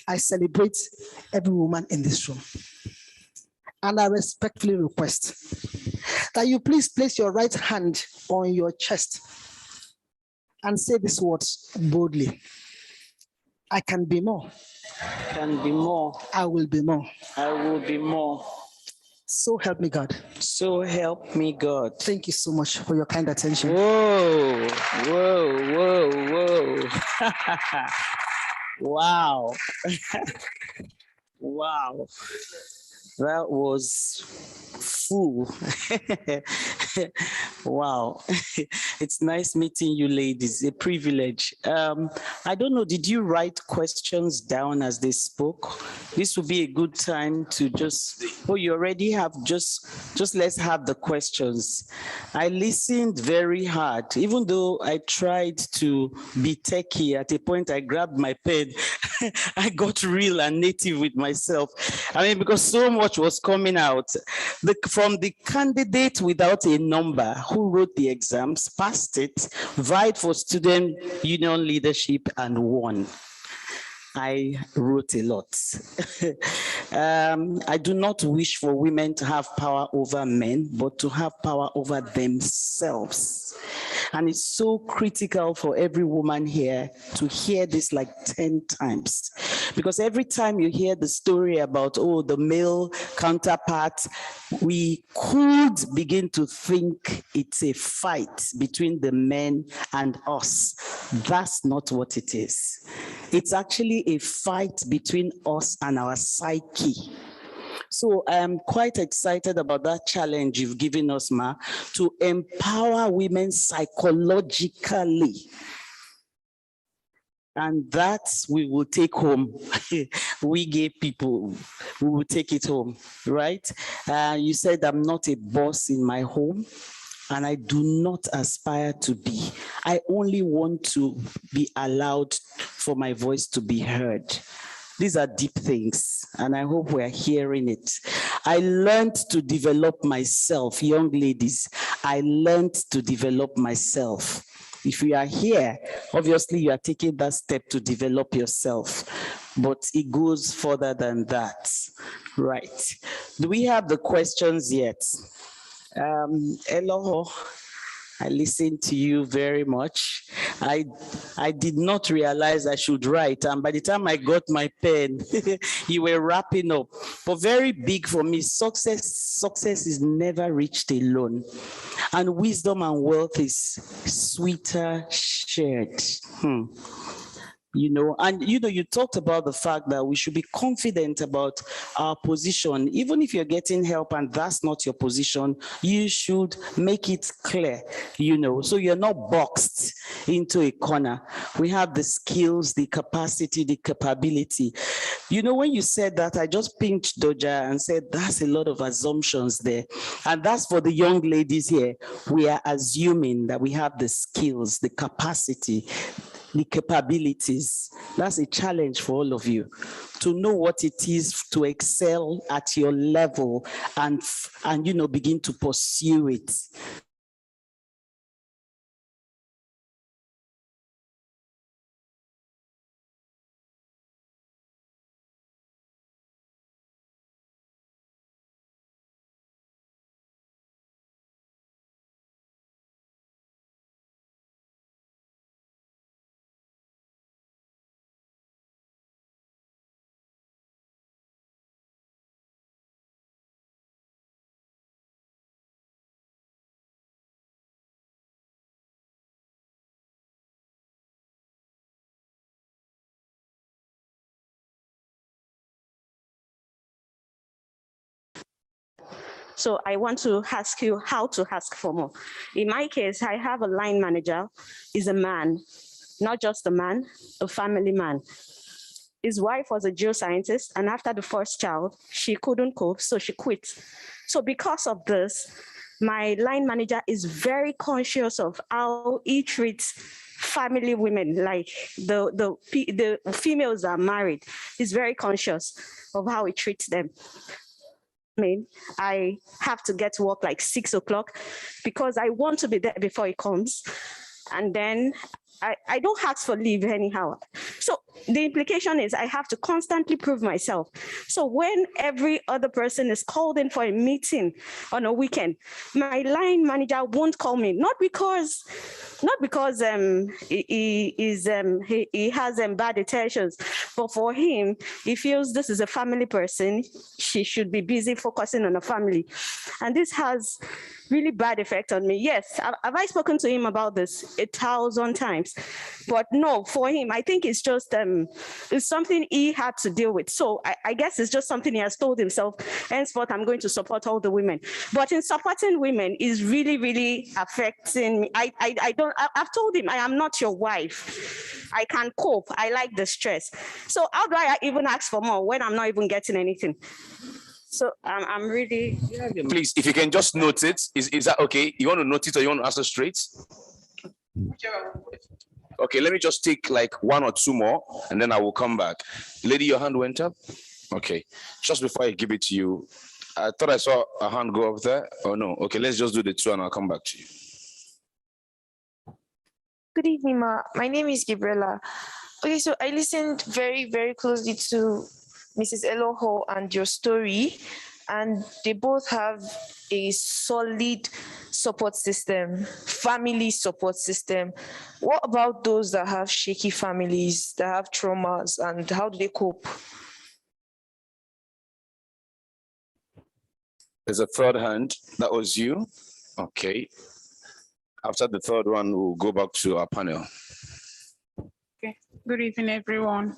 S4: I celebrate every woman in this room. And I respectfully request that you please place your right hand on your chest and say these words boldly. I can be more.
S5: Can be more.
S4: I will be more.
S5: I will be more.
S4: So help me God.
S5: So help me God.
S4: Thank you so much for your kind attention.
S5: Whoa, whoa, whoa, whoa. Wow. Wow. That was full. Wow. It's nice meeting you ladies, a privilege. I don't know, did you write questions down as they spoke? This would be a good time to just, oh, you already have, just let's have the questions. I listened very hard, even though I tried to be techie. At a point I grabbed my pen. I got real and native with myself. I mean, because so much was coming out. From the candidate without a number who wrote the exams, passed it, vied for student union leadership and won. I wrote a lot. I do not wish for women to have power over men, but to have power over themselves. And it's so critical for every woman here to hear this like 10 times. Because every time you hear the story about, oh, the male counterpart, we could begin to think it's a fight between the men and us. That's not what it is. It's actually a fight between us and our psyche. So I'm quite excited about that challenge you've given us, Ma, to empower women psychologically. And that we will take home. We gay people, we will take it home, right? You said I'm not a boss in my home, and I do not aspire to be. I only want to be allowed for my voice to be heard. These are deep things, and I hope we're hearing it. I learned to develop myself, young ladies. I learned to develop myself. If you are here, obviously you are taking that step to develop yourself, but it goes further than that, right? Do we have the questions yet? Elohor, I listened to you very much. I did not realize I should write, and by the time I got my pen, you were wrapping up. But very big for me, success is never reached alone. And wisdom and wealth is sweeter shared. You know, and you know, you talked about the fact that we should be confident about our position. Even if you're getting help and that's not your position, you should make it clear, you know, so you're not boxed into a corner. We have the skills, the capacity, the capability. You know, when you said that, I just pinched Doja and said, that's a lot of assumptions there. And that's for the young ladies here. We are assuming that we have the skills, the capacity, the capabilities. That's a challenge for all of you to know what it is to excel at your level and you know, begin to pursue it.
S6: So I want to ask you how to ask for more. In my case, I have a line manager, is a man, not just a man, a family man. His wife was a geoscientist, and after the first child, she couldn't cope, so she quit. So because of this, my line manager is very conscious of how he treats family women, like the females that are married. He's very conscious of how he treats them. I mean, I have to get to work like 6 o'clock because I want to be there before he comes. And then I don't ask for leave anyhow. So the implication is I have to constantly prove myself. So when every other person is called in for a meeting on a weekend, my line manager won't call me, not because he has bad intentions, but for him, he feels this is a family person. She should be busy focusing on the family. And this has really bad effect on me. Yes, have I spoken to him about this 1,000 times? But no, for him, I think it's just it's something he had to deal with. So I guess it's just something he has told himself, henceforth, I'm going to support all the women. But in supporting women is really, really affecting me. I've told him, I am not your wife. I can cope. I like the stress. So how do I even ask for more when I'm not even getting anything? So I'm really.
S2: Please, if you can just note it, is that okay? You want to note it or you want to answer straight? Okay, let me just take like 1 or 2 more and then I will come back. Lady, your hand went up. Okay, just before I give it to you, I thought I saw a hand go up there. Oh no, okay, let's just do the 2 and I'll come back to you.
S7: Good evening, Ma. My name is Gabriela. Okay, so I listened very, very closely to Mrs. Elohor and your story, and they both have a solid support system, family support system. What about those that have shaky families, that have traumas, and how do they cope?
S2: There's a third hand. That was you. Okay. After the third one, we'll go back to our panel.
S8: Okay. Good evening, everyone.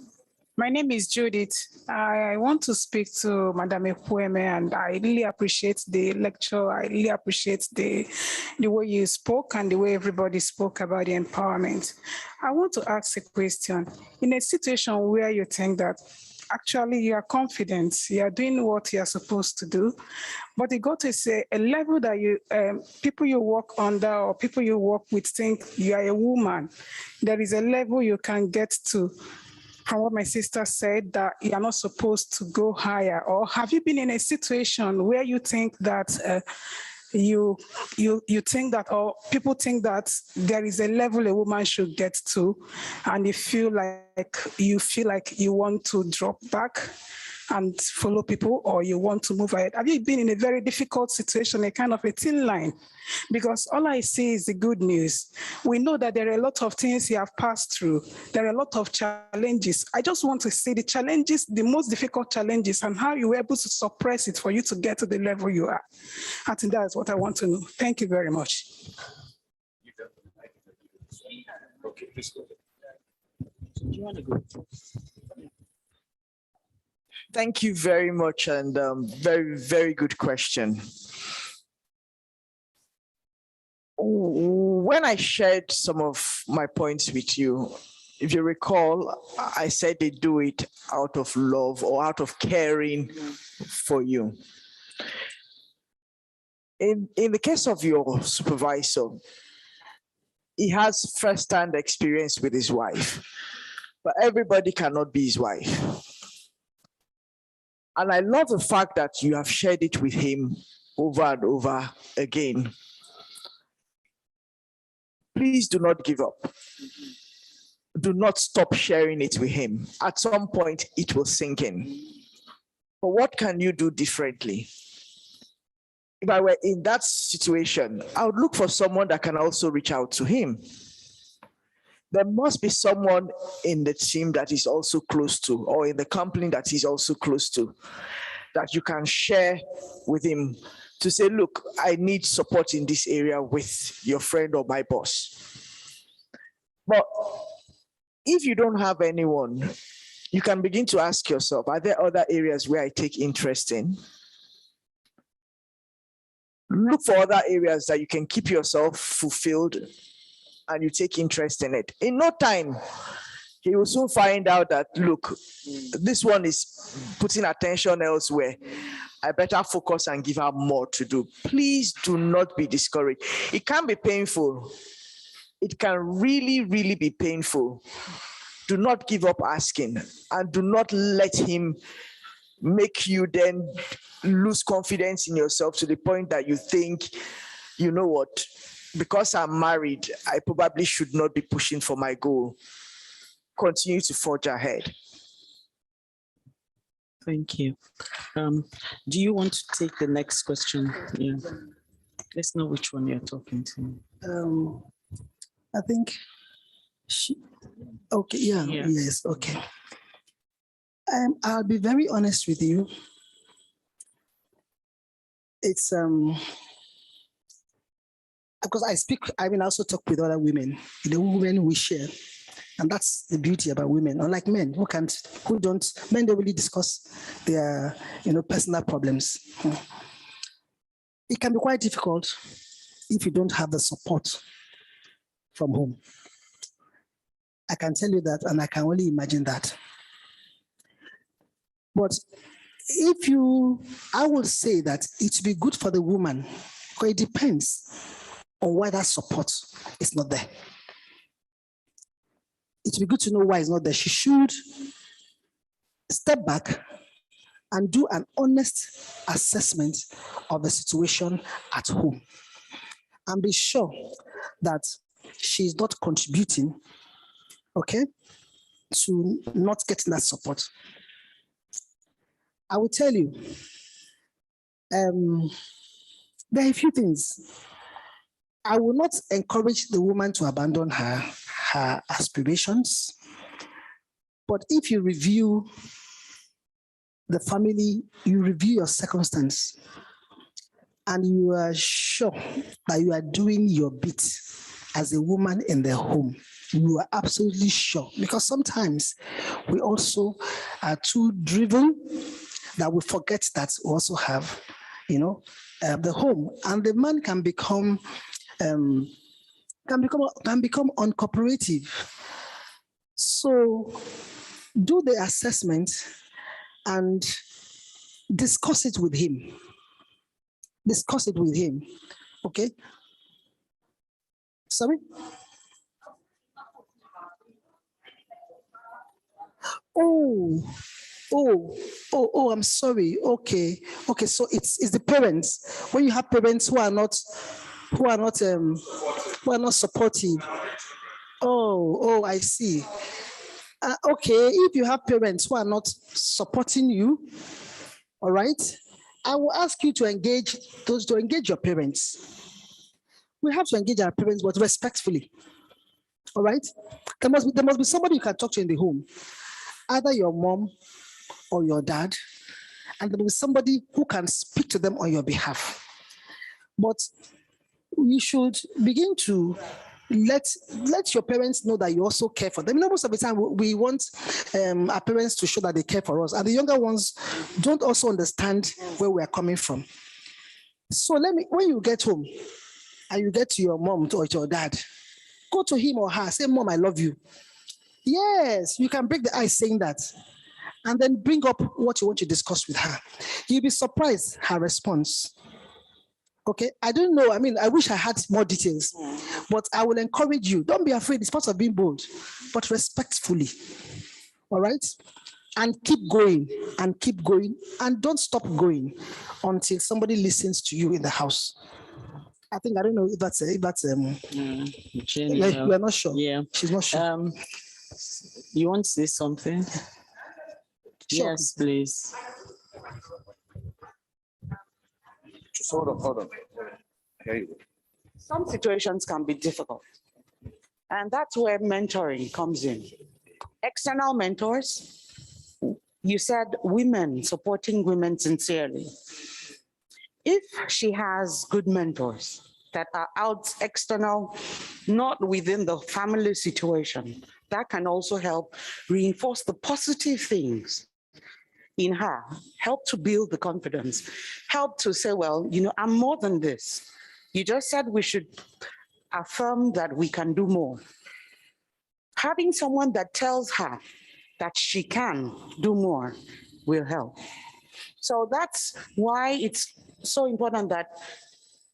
S8: My name is Judith. I want to speak to Madam Ekwueme, and I really appreciate the lecture. I really appreciate the way you spoke and the way everybody spoke about the empowerment. I want to ask a question. In a situation where you think that actually you are confident, you are doing what you are supposed to do, but you got to say a level that you people you work under or people you work with think you are a woman, there is a level you can get to. From what my sister said, that you are not supposed to go higher? Or have you been in a situation where you think that you think that, or people think that there is a level a woman should get to, and you feel like you want to drop back and follow people, or you want to move ahead? Have you been in a very difficult situation, a kind of a thin line? Because all I see is the good news. We know that there are a lot of things you have passed through. There are a lot of challenges. I just want to see the challenges, the most difficult challenges, and how you were able to suppress it for you to get to the level you are. I think that is what I want to know. Thank you very much.
S2: Okay, please go ahead.
S5: Do you want to go?
S3: Thank you very much, and very, very good question. When I shared some of my points with you, if you recall, I said they do it out of love or out of caring for you. In the case of your supervisor, he has first-hand experience with his wife, but everybody cannot be his wife. And I love the fact that you have shared it with him over and over again. Please do not give up. Do not stop sharing it with him. At some point, it will sink in. But what can you do differently? If I were in that situation, I would look for someone that can also reach out to him. There must be someone in the team that is also close to, or in the company that is also close to, that you can share with him to say, look, I need support in this area with your friend or my boss. But if you don't have anyone, you can begin to ask yourself, are there other areas where I take interest in? look for other areas that you can keep yourself fulfilled and you take interest in it. In no time, he will soon find out that, look, this one is putting attention elsewhere. I better focus and give her more to do. Please do not be discouraged. It can be painful. It can really, really be painful. Do not give up asking, and do not let him make you then lose confidence in yourself to the point that you think, you know what, because I'm married, I probably should not be pushing for my goal. Continue to forge ahead.
S5: Thank you. Do you want to take the next question? Yeah. Let's know which one you're talking to.
S4: I think okay, yeah,
S5: Yeah.
S4: yes, okay. I'll be very honest with you. It's because I also talk with other women, the women we share. And that's the beauty about women, unlike men men don't really discuss their, personal problems. It can be quite difficult if you don't have the support from home. I can tell you that, and I can only imagine that. But I will say that it would be good for the woman, because it depends on why that support is not there. It would be good to know why it's not there. She should step back and do an honest assessment of the situation at home and be sure that she's not contributing, to not getting that support. I will tell you, there are a few things. I will not encourage the woman to abandon her aspirations, but if you review the family, you review your circumstance, and you are sure that you are doing your bit as a woman in the home, you are absolutely sure, because sometimes we also are too driven that we forget that we also have, the home, and the man can become uncooperative. So do the assessment and discuss it with him. Discuss it with him. Okay? Sorry? Oh, I'm sorry. Okay, so it's the parents. When you have parents who are not supportive. Oh, I see. Okay, if you have parents who are not supporting you, all right, I will ask you to engage your parents. We have to engage our parents, but respectfully. All right? There must be somebody you can talk to in the home, either your mom or your dad, and there will be somebody who can speak to them on your behalf. But you should begin to let your parents know that you also care for them. Most of the time, we want our parents to show that they care for us, and the younger ones don't also understand where we are coming from. So when you get home and you get to your mom or to your dad, go to him or her, say, "Mom, I love you." Yes, you can break the ice saying that, and then bring up what you want to discuss with her. You'll be surprised her response. Okay, I don't know. I wish I had more details, but I will encourage you. Don't be afraid. It's part of being bold, but respectfully. All right? And keep going, and don't stop going until somebody listens to you in the house. I don't know if that's
S5: Jenny,
S4: we are not sure.
S5: Yeah.
S4: She's not sure.
S5: You want to say something?
S4: Sure.
S5: Yes, please.
S2: Just hold on. Here you go.
S5: Some situations can be difficult, and that's where mentoring comes in. External mentors, you said women, supporting women sincerely. If she has good mentors that are out external, not within the family situation, that can also help reinforce the positive things in her, help to build the confidence, help to say, well, you know, I'm more than this. You just said we should affirm that we can do more. Having someone that tells her that she can do more will help. So that's why it's so important that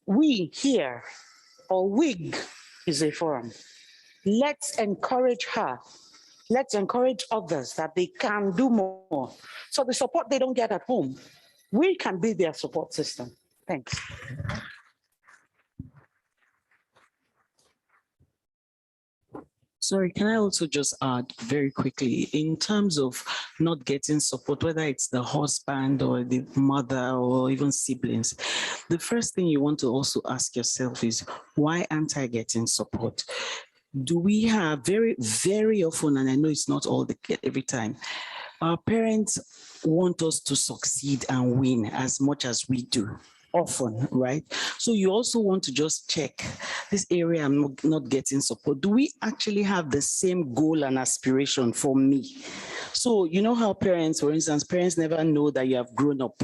S5: we here, or WiGE is a forum. Let's encourage her. Let's encourage others that they can do more. So the support they don't get at home, we can be their support system. Thanks.
S9: Sorry, can I also just add very quickly, in terms of not getting support, whether it's the husband or the mother or even siblings, the first thing you want to also ask yourself is, why aren't I getting support? Do we have very, very often, and I know it's not all the every time, our parents want us to succeed and win as much as we do. Often, right? So you also want to just check this area I'm not getting support. Do we actually have the same goal and aspiration for me? So you know how parents, for instance, parents never know that you have grown up.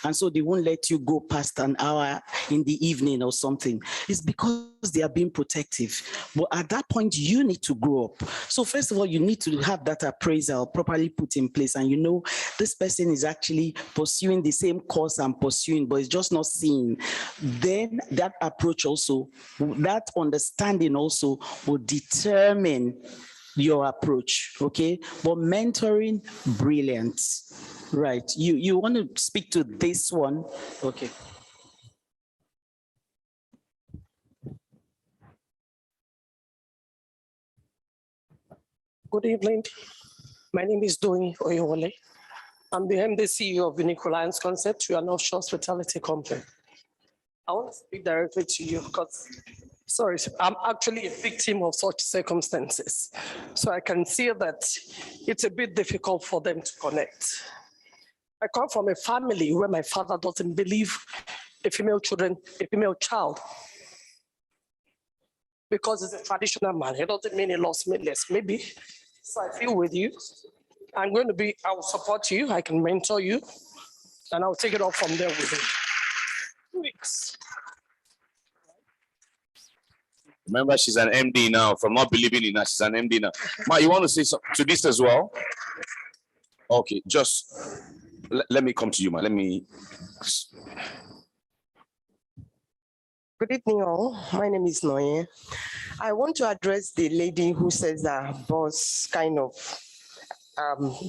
S9: And so they won't let you go past an hour in the evening or something. It's because they are being protective. But at that point, you need to grow up. So first of all, you need to have that appraisal properly put in place. And you know, this person is actually pursuing the same course I'm pursuing, but it's just not seen. Then that approach also, that understanding also will determine your approach, okay? But mentoring, brilliant, right? You want to speak to this one, okay?
S10: Good evening. My name is Doni Oyewole. I'm the MD CEO of Unique Reliance Concept. We are an offshore hospitality company. I want to speak directly to you because, sorry, I'm actually a victim of such circumstances. So I can see that it's a bit difficult for them to connect. I come from a family where my father doesn't believe a female child, because he's a traditional man. It doesn't mean he lost me less, maybe. So I feel with you. I will support you, I can mentor you, and I'll take it off from there within 2 weeks.
S2: Remember, she's an MD now. From not believing in her, she's an MD now. Ma, you want to say something to this as well? Okay, just let me come to you, ma. Let me.
S11: Good evening, all. My name is Noye. I want to address the lady who says that boss kind of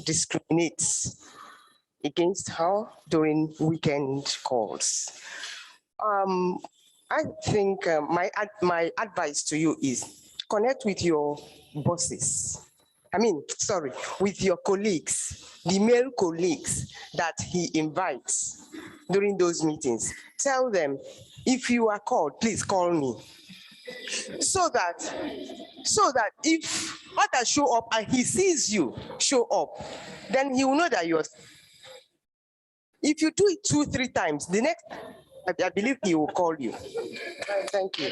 S11: discriminates against her during weekend calls. I think my advice to you is connect with your bosses. With your colleagues, the male colleagues that he invites during those meetings. Tell them, if you are called, please call me. So that if others show up and he sees you show up, then he will know that you're. If you do it 2-3 times, the next, I believe he will call you. Thank you.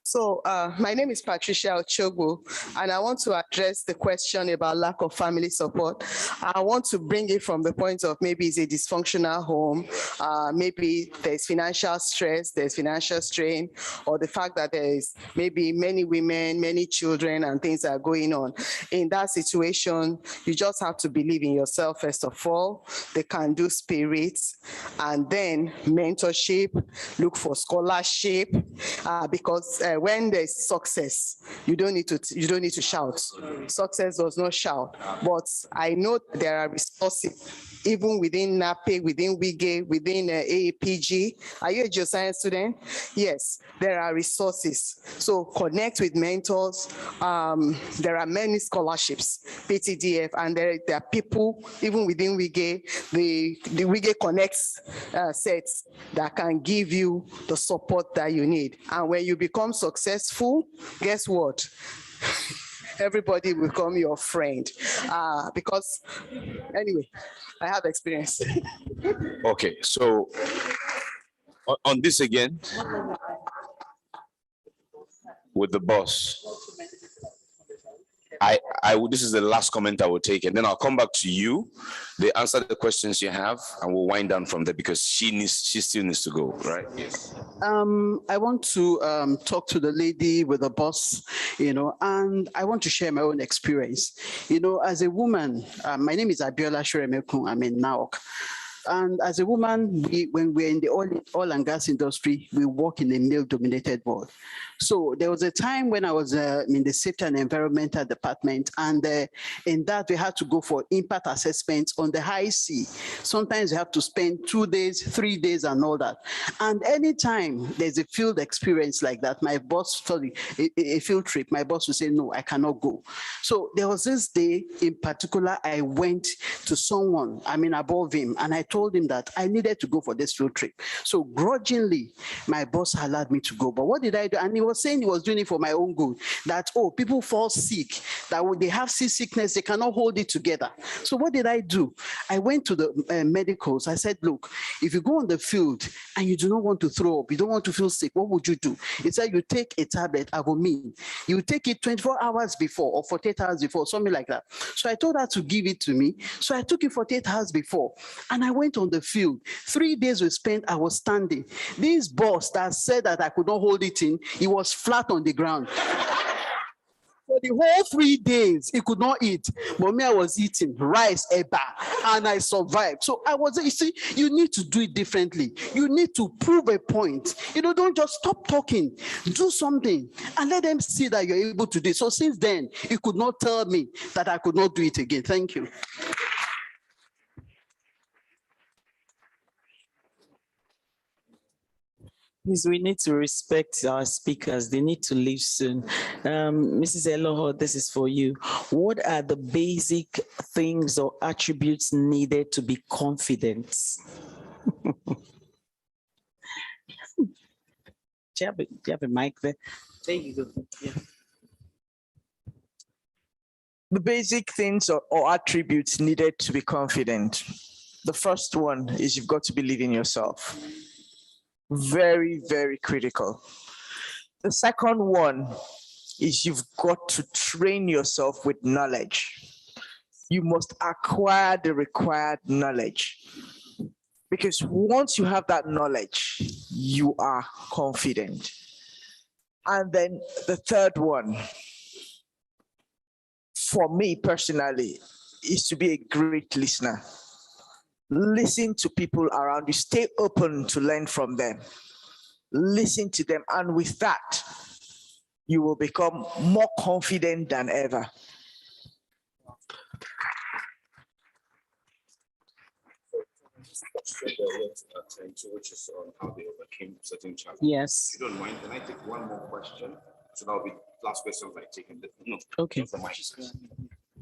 S1: So my name is Priscilla Ekwueme, and I want to address the question about lack of family support. I want to bring it from the point of maybe it's a dysfunctional home, maybe there's financial stress, there's financial strain, or the fact that there is maybe many women, many children, and things are going on. In that situation, you just have to believe in yourself first of all, the can-do spirit, and then mentorship, look for scholarship, because when there's success, you don't need to shout. Success does not shout. But I know there are resources, even within NAPE, within WiGE, within AAPG. Are you a geoscience student? Yes, there are resources. So connect with mentors. There are many scholarships, PTDF, and there are people, even within WiGE, the WiGE Connects sets that can give you the support that you need. And when you become successful, guess what? Everybody will become your friend. Because, anyway, I have experience.
S2: Okay, so on this again, with the boss. this is the last comment I will take, and then I'll come back to you. They answer the questions you have, and we'll wind down from there because she still needs to go, right? Yes.
S12: I want to talk to the lady with the bus, and I want to share my own experience. As a woman, my name is Abiola Shoremeku. I'm in NAOC. And as a woman, when we're in the oil and gas industry, we work in a male-dominated world. So there was a time when I was in the safety and environmental department, and in that we had to go for impact assessments on the high sea. Sometimes you have to spend 2 days, 3 days, and all that. And anytime there's a field experience like that, my boss, a field trip, my boss would say, no, I cannot go. So there was this day in particular, I went to someone, above him, and I told him that I needed to go for this field trip. So grudgingly, my boss allowed me to go. But what did I do? And he was saying he was doing it for my own good, that, people fall sick, that when they have seasickness, they cannot hold it together. So what did I do? I went to the medicals. I said, look, if you go on the field and you do not want to throw up, you don't want to feel sick, what would you do? He said, you take a tablet, Avomine. You take it 24 hours before or 48 hours before, something like that. So I told her to give it to me. So I took it 48 hours before, and I went on the field. 3 days we spent, I was standing. This boss that said that I could not hold it in, he was flat on the ground. For the whole 3 days, he could not eat. But me, I was eating rice, eba, and I survived. So you see, you need to do it differently. You need to prove a point. Don't just stop talking. Do something and let them see that you're able to do it. So since then, he could not tell me that I could not do it again. Thank you.
S5: Please, we need to respect our speakers. They need to leave soon. Mrs. Elohor, this is for you. What are the basic things or attributes needed to be confident? Do you have a mic there? There you go. Yeah.
S3: The basic things or attributes needed to be confident. The first one is you've got to believe in yourself. Very, very critical. The second one is you've got to train yourself with knowledge. You must acquire the required knowledge. Because once you have that knowledge, you are confident. And then the third one, for me personally, is to be a great listener. Listen to people around you. Stay open to learn from them. Listen to them. And with that, you will become more confident than ever.
S2: Which is on how they overcame certain challenges.
S5: Yes.
S2: If you don't mind, can I take one more question? So that'll be last question by taking the
S5: Okay.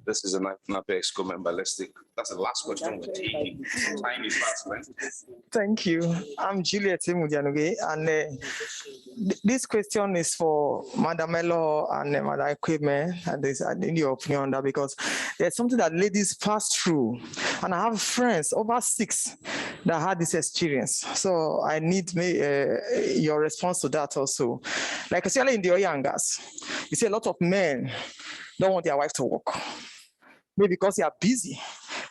S2: This is a NAPE AICE member. Let's take, that's the last question we're taking. Time is fast, man.
S13: Thank you. I'm Juliet Mudianoge, and this question is for Madam Elohor and Madam Ekwueme. I need your opinion on that because there's something that ladies pass through, and I have friends over 6 that had this experience. So I need your response to that also. Like especially in the oil and gas, you see a lot of men don't want their wife to work. Maybe because they are busy,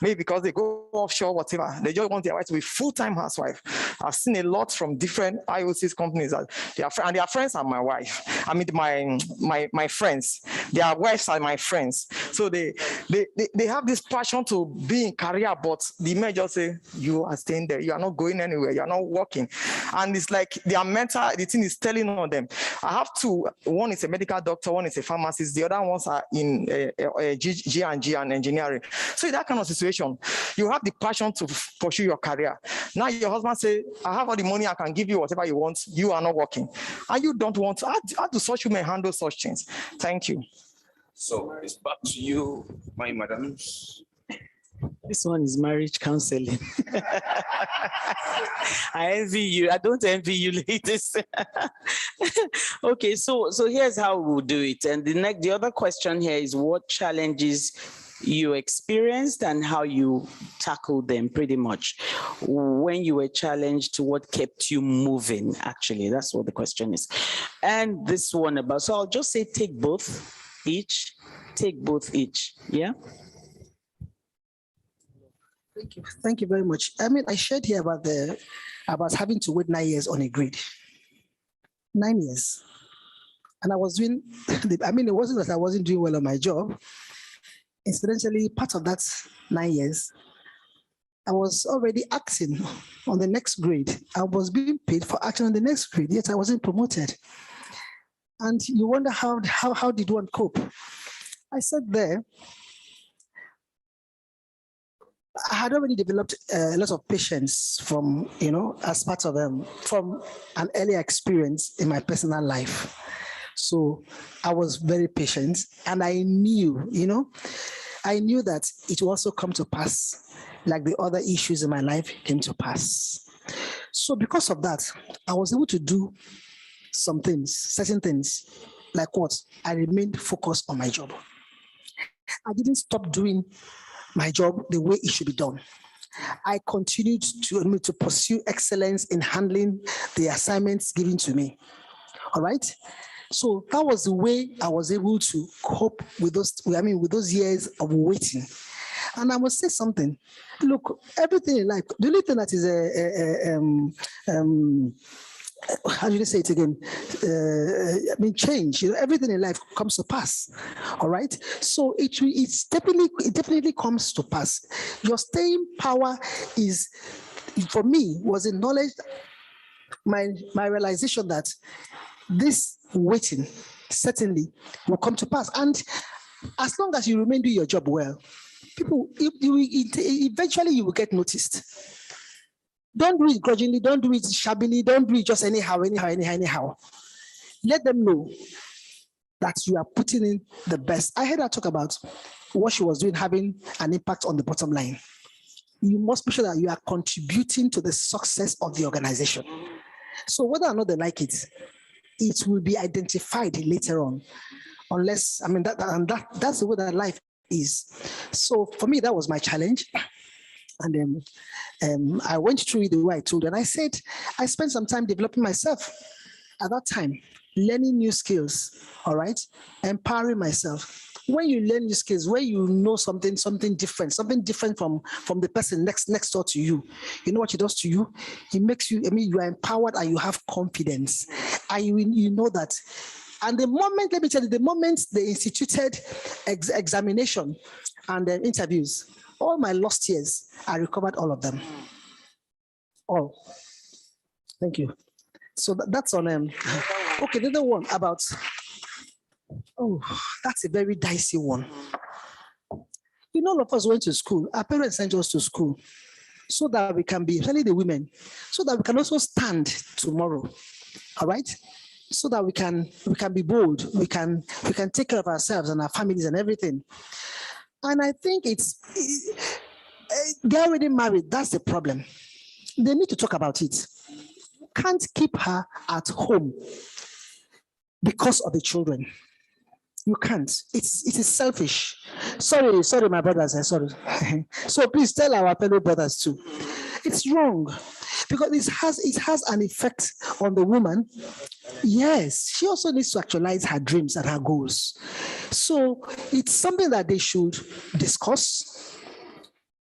S13: maybe because they go offshore, whatever. They just want their wife to be full-time housewife. I've seen a lot from different IOCs companies that their friends are my wife. I mean, my friends. Their wives are my friends. So they have this passion to be in career, but the men just say, you are staying there. You are not going anywhere. You are not working. And it's like their mental, the thing is telling on them. I have 2. One is a medical doctor. One is a pharmacist. The other ones are in G&G and engineering. So in that kind of situation, you have the passion to pursue your career. Now your husband say, I have all the money, I can give you whatever you want. You are not working. And you don't want to. How do such women handle such things? Thank you.
S2: So it's back to you, my madams.
S5: This one is marriage counseling. I envy you. I don't envy you, ladies. Okay, so here's how we'll do it. And the other question here is what challenges you experienced and how you tackled them, pretty much. When you were challenged, what kept you moving, actually. That's what the question is. And this one about, so I'll just say take both each. take both each. Yeah.
S4: Thank you. Thank you very much. I mean, I shared here about having to wait 9 years on a grade. 9 years. And I was doing, I mean, it wasn't that I wasn't doing well on my job. Incidentally, part of that 9 years, I was already acting on the next grade. I was being paid for acting on the next grade, yet I wasn't promoted. And you wonder how did one cope? I sat there. I had already developed a lot of patience from, as part of from an earlier experience in my personal life. So I was very patient, and I knew that it will also come to pass, like the other issues in my life came to pass. So because of that, I was able to do some things, certain things, like what? I remained focused on my job. I didn't stop doing my job the way it should be done. I continued to pursue excellence in handling the assignments given to me. All right? So that was the way I was able to cope with those years of waiting. And I must say something. Look, everything in life, the only thing that is how do you say it again? Change. Everything in life comes to pass. All right. So it definitely comes to pass. Your staying power is, for me, was in knowledge. My realization that this waiting certainly will come to pass, and as long as you remain doing your job well, people, eventually you will get noticed. Don't do it grudgingly, don't do it shabbily, don't do it just anyhow. Let them know that you are putting in the best. I heard her talk about what she was doing having an impact on the bottom line. You must be sure that you are contributing to the success of the organization. So whether or not they like it, it will be identified later on. Unless, that's the way that life is. So for me, that was my challenge. And then I went through it the way I told you. And I said, I spent some time developing myself at that time, learning new skills, all right? Empowering myself. When you learn new skills, when you know something different from the person next door to you, you know what it does to you? It makes you, you are empowered and you have confidence. And you know that. And the moment, let me tell you, the moment they instituted examination and interviews, all my lost years, I recovered all of them. All. Thank you. So that's on okay, the other one about, that's a very dicey one. All of us went to school. Our parents sent us to school so that we can be, especially the women, so that we can also stand tomorrow. All right? So that we can be bold. We can take care of ourselves and our families and everything. And I think they're already married. That's the problem. They need to talk about it. Can't keep her at home because of the children. You can't. It is selfish. Sorry, my brothers. Sorry. So please tell our fellow brothers too. It's wrong because it has an effect on the woman. Yes, she also needs to actualize her dreams and her goals. So it's something that they should discuss.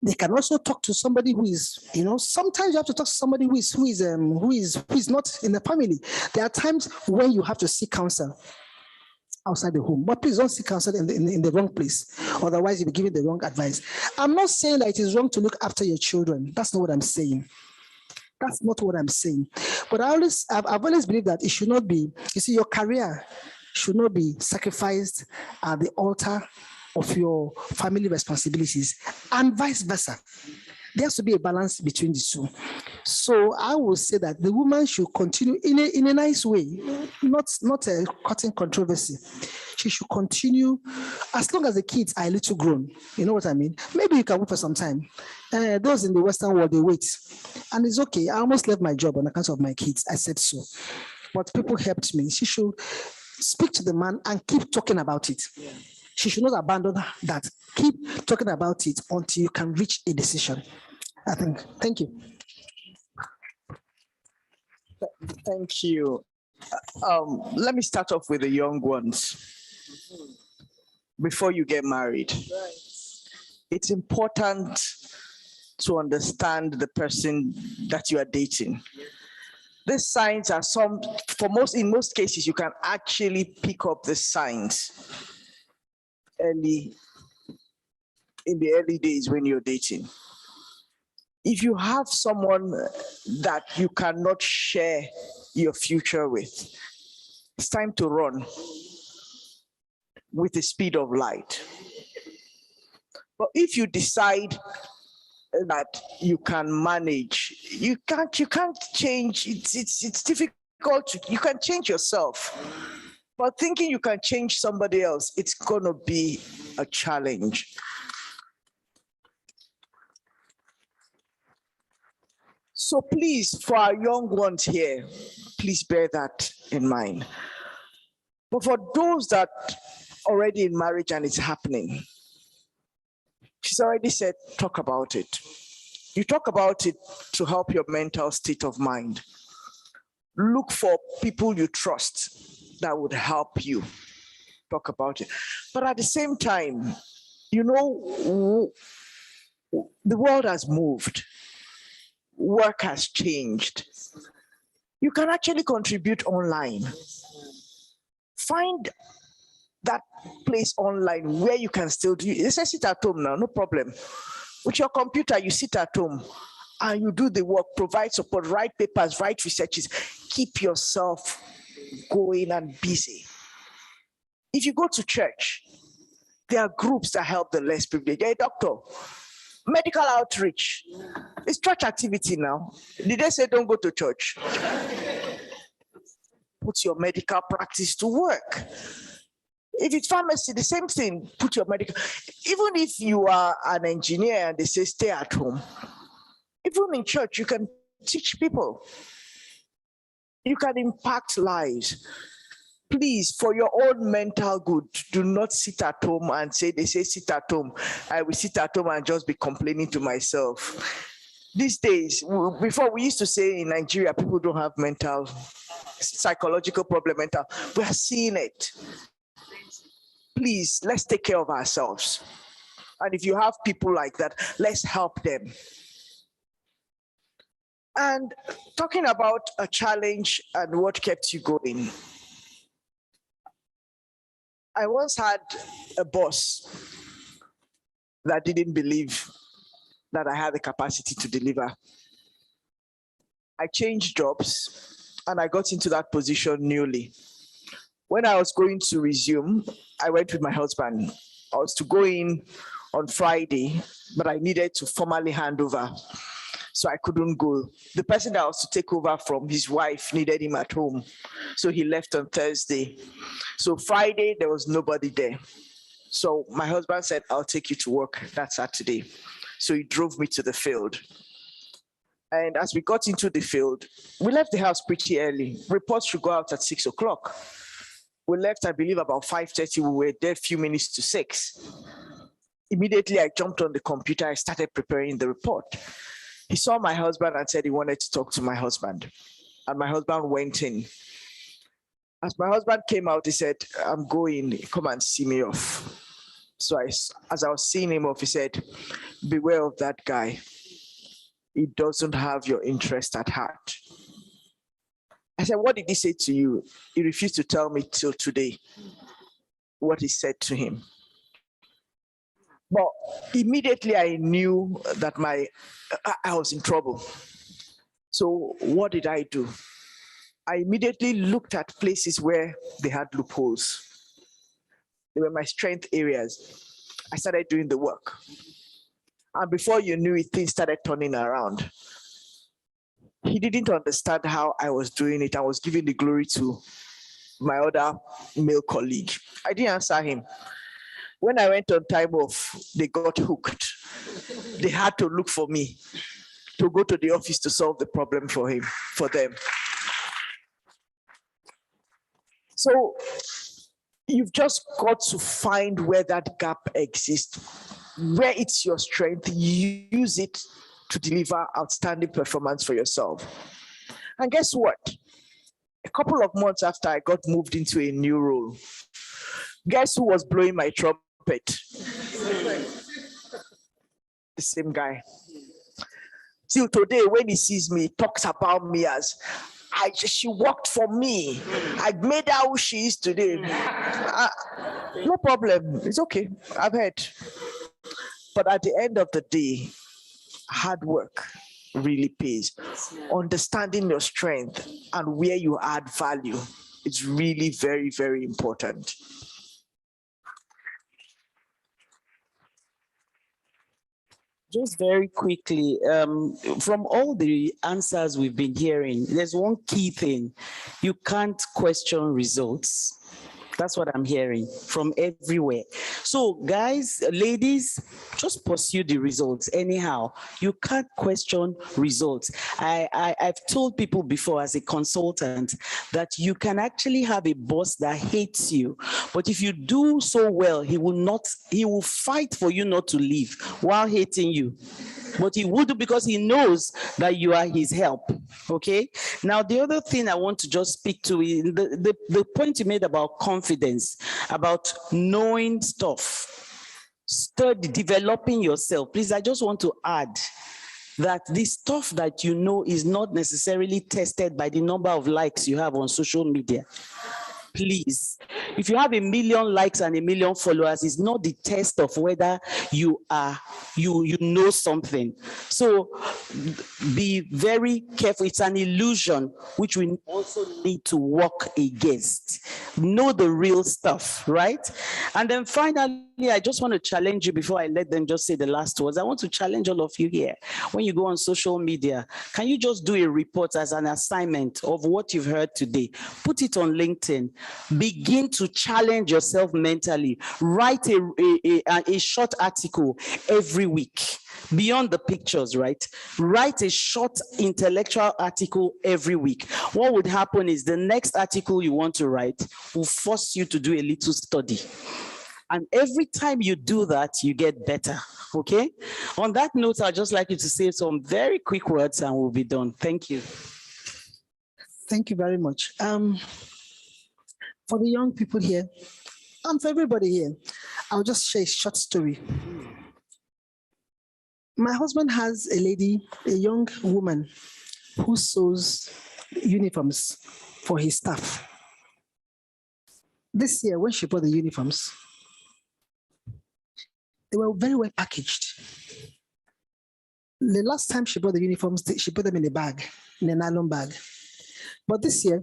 S4: They can also talk to somebody who is, sometimes you have to talk to somebody who is not in the family. There are times when you have to seek counsel outside the home, but please don't seek counsel in the wrong place. Otherwise, you'll be giving the wrong advice. I'm not saying that it is wrong to look after your children. That's not what I'm saying. That's not what I'm saying. But I've always believed that it should not be, your career should not be sacrificed at the altar of your family responsibilities, and vice versa. There has to be a balance between the two. So I will say that the woman should continue in a nice way, not a cutting controversy. She should continue as long as the kids are a little grown. You know what I mean? Maybe you can wait for some time. Those in the Western world, they wait. And it's okay. I almost left my job on account of my kids. I said so. But people helped me. She should speak to the man and keep talking about it. Yeah. She should not abandon that. Keep talking about it until you can reach a decision. I think. Thank you.
S3: Thank you. Let me start off with the young ones. before you get married. It's important to understand the person that you are dating. These signs are in most cases, you can actually pick up the signs in the early days when you're dating. If you have someone that you cannot share your future with, it's time to run with the speed of light. But if you decide that you can manage, you can't change. It's difficult. You can change yourself, but thinking you can change somebody else, it's gonna be a challenge. So please, for our young ones here, please bear that in mind. But for those that are already in marriage and it's happening, she's already said, talk about it. You talk about it to help your mental state of mind. Look for people you trust that would help you talk about it. But at the same time, you know, the world has moved. Work has changed. You can actually contribute online. Find that place online where you can still do it. They say sit at home now, no problem. With your computer, you sit at home and you do the work, provide support, write papers, write researches, keep yourself going and busy. If you go to church, there are groups that help the less privileged. You're a doctor, medical outreach. It's church activity now. Did they say don't go to church? Put your medical practice to work. If it's pharmacy, the same thing, put your medical. Even if you are an engineer and they say stay at home, even in church, you can teach people. You can impact lives. Please, for your own mental good, do not sit at home and say, they say sit at home. I will sit at home and just be complaining to myself. These days, before we used to say in Nigeria, people don't have psychological problem. We are seeing it. Please, let's take care of ourselves. And if you have people like that, let's help them. And talking about a challenge and what kept you going. I once had a boss that didn't believe that I had the capacity to deliver. I changed jobs and I got into that position newly. When I was going to resume, I went with my husband. I was to go in on Friday, but I needed to formally hand over. So I couldn't go. The person that was to take over from his wife needed him at home. So he left on Thursday. So Friday, there was nobody there. So my husband said, I'll take you to work that Saturday. So he drove me to the field. And as we got into the field, we left the house pretty early. Reports should go out at 6 o'clock. We left, I believe, about 5:30. We were there a few minutes to 6. Immediately, I jumped on the computer. I started preparing the report. He saw my husband and said he wanted to talk to my husband. And my husband went in. As my husband came out, he said, I'm going, come and see me off. So as I was seeing him off, he said, beware of that guy. He doesn't have your interest at heart. I said, what did he say to you? He refused to tell me till today what he said to him. But immediately I knew that I was in trouble. So what did I do? I immediately looked at places where they had loopholes. They were my strength areas. I started doing the work. And before you knew it, things started turning around. He didn't understand how I was doing it. I was giving the glory to my other male colleague. I didn't answer him. When I went on time off, they got hooked. They had to look for me to go to the office to solve the problem for them. So you've just got to find where that gap exists, where it's your strength, use it to deliver outstanding performance for yourself. And guess what? A couple of months after I got moved into a new role, guess who was blowing my trouble pulpit. The same guy. Till today, when he sees me, he talks about me as she worked for me. I made her who she is today. No problem. It's okay. I've heard. But at the end of the day, hard work really pays. Understanding your strength and where you add value is really very, very important.
S5: Just very quickly, from all the answers we've been hearing, there's one key thing. You can't question results. That's what I'm hearing from everywhere. So guys, ladies, just pursue the results anyhow. You can't question results. I've told people before as a consultant that you can actually have a boss that hates you, but if you do so well, he will fight for you not to leave while hating you. But he would do because he knows that you are his help. Okay. Now, the other thing I want to just speak to is the point you made about confidence, about knowing stuff, study, developing yourself. Please, I just want to add that the stuff that you know is not necessarily tested by the number of likes you have on social media. Please, if you have 1 million likes and 1 million followers, it's not the test of whether you know something. So be very careful. It's an illusion which we also need to work against. Know the real stuff, right? And then finally, I just want to challenge you before I let them just say the last words. I want to challenge all of you here. When you go on social media, can you just do a report as an assignment of what you've heard today? Put it on LinkedIn. Begin to challenge yourself mentally. Write a short article every week. Beyond the pictures, right? Write a short intellectual article every week. What would happen is the next article you want to write will force you to do a little study. And every time you do that, you get better, okay? On that note, I'd just like you to say some very quick words and we'll be done. Thank you.
S4: Thank you very much. For the young people here, and for everybody here, I'll just share a short story. My husband has a lady, a young woman, who sews uniforms for his staff. This year, when she bought the uniforms, they were very well packaged. The last time she bought the uniforms, she put them in a bag, in a nylon bag. But this year,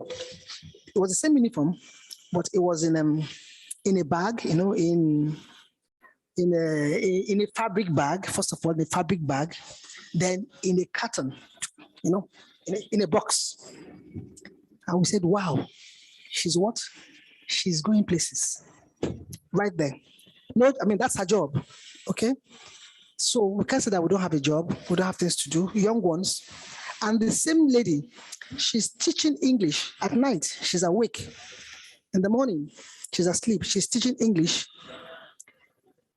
S4: it was the same uniform, but it was in a bag, you know, in a fabric bag. First of all, the fabric bag, then in a carton, you know, in a box. And we said, wow, she's what? She's going places right there. No, I mean, that's her job, okay? So we can't say that we don't have a job, we don't have things to do, young ones. And the same lady, she's teaching English at night. She's awake. In the morning, she's asleep. She's teaching English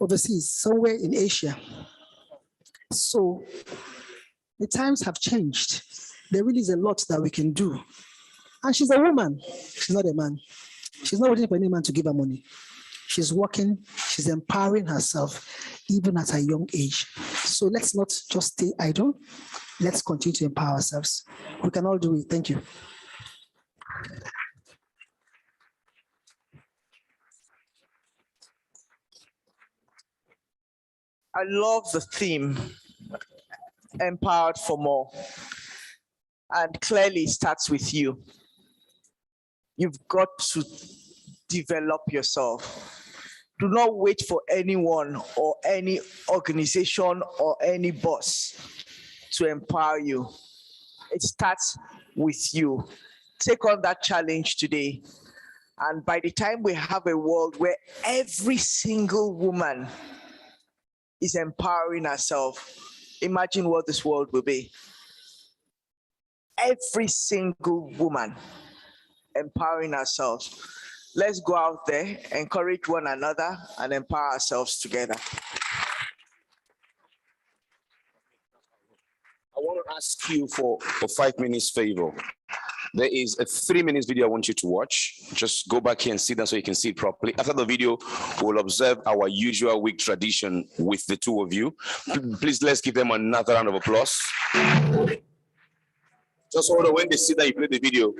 S4: overseas, somewhere in Asia. So the times have changed. There really is a lot that we can do. And she's a woman. She's not a man. She's not waiting for any man to give her money. She's working. She's empowering herself, even at a young age. So let's not just stay idle. Let's continue to empower ourselves. We can all do it. Thank you.
S3: I love the theme, empowered for more. And clearly it starts with you. You've got to develop yourself. Do not wait for anyone or any organization or any boss to empower you. It starts with you. Take on that challenge today. And by the time we have a world where every single woman is empowering herself, imagine what this world will be. Every single woman empowering ourselves. Let's go out there, encourage one another, and empower ourselves together.
S2: I want to ask you for 5 minutes favor. There is a 3-minute video I want you to watch. Just go back here and sit down so you can see it properly. After the video, we'll observe our usual week tradition with the two of you. Please, let's give them another round of applause. Just hold on. When they see that you play the video,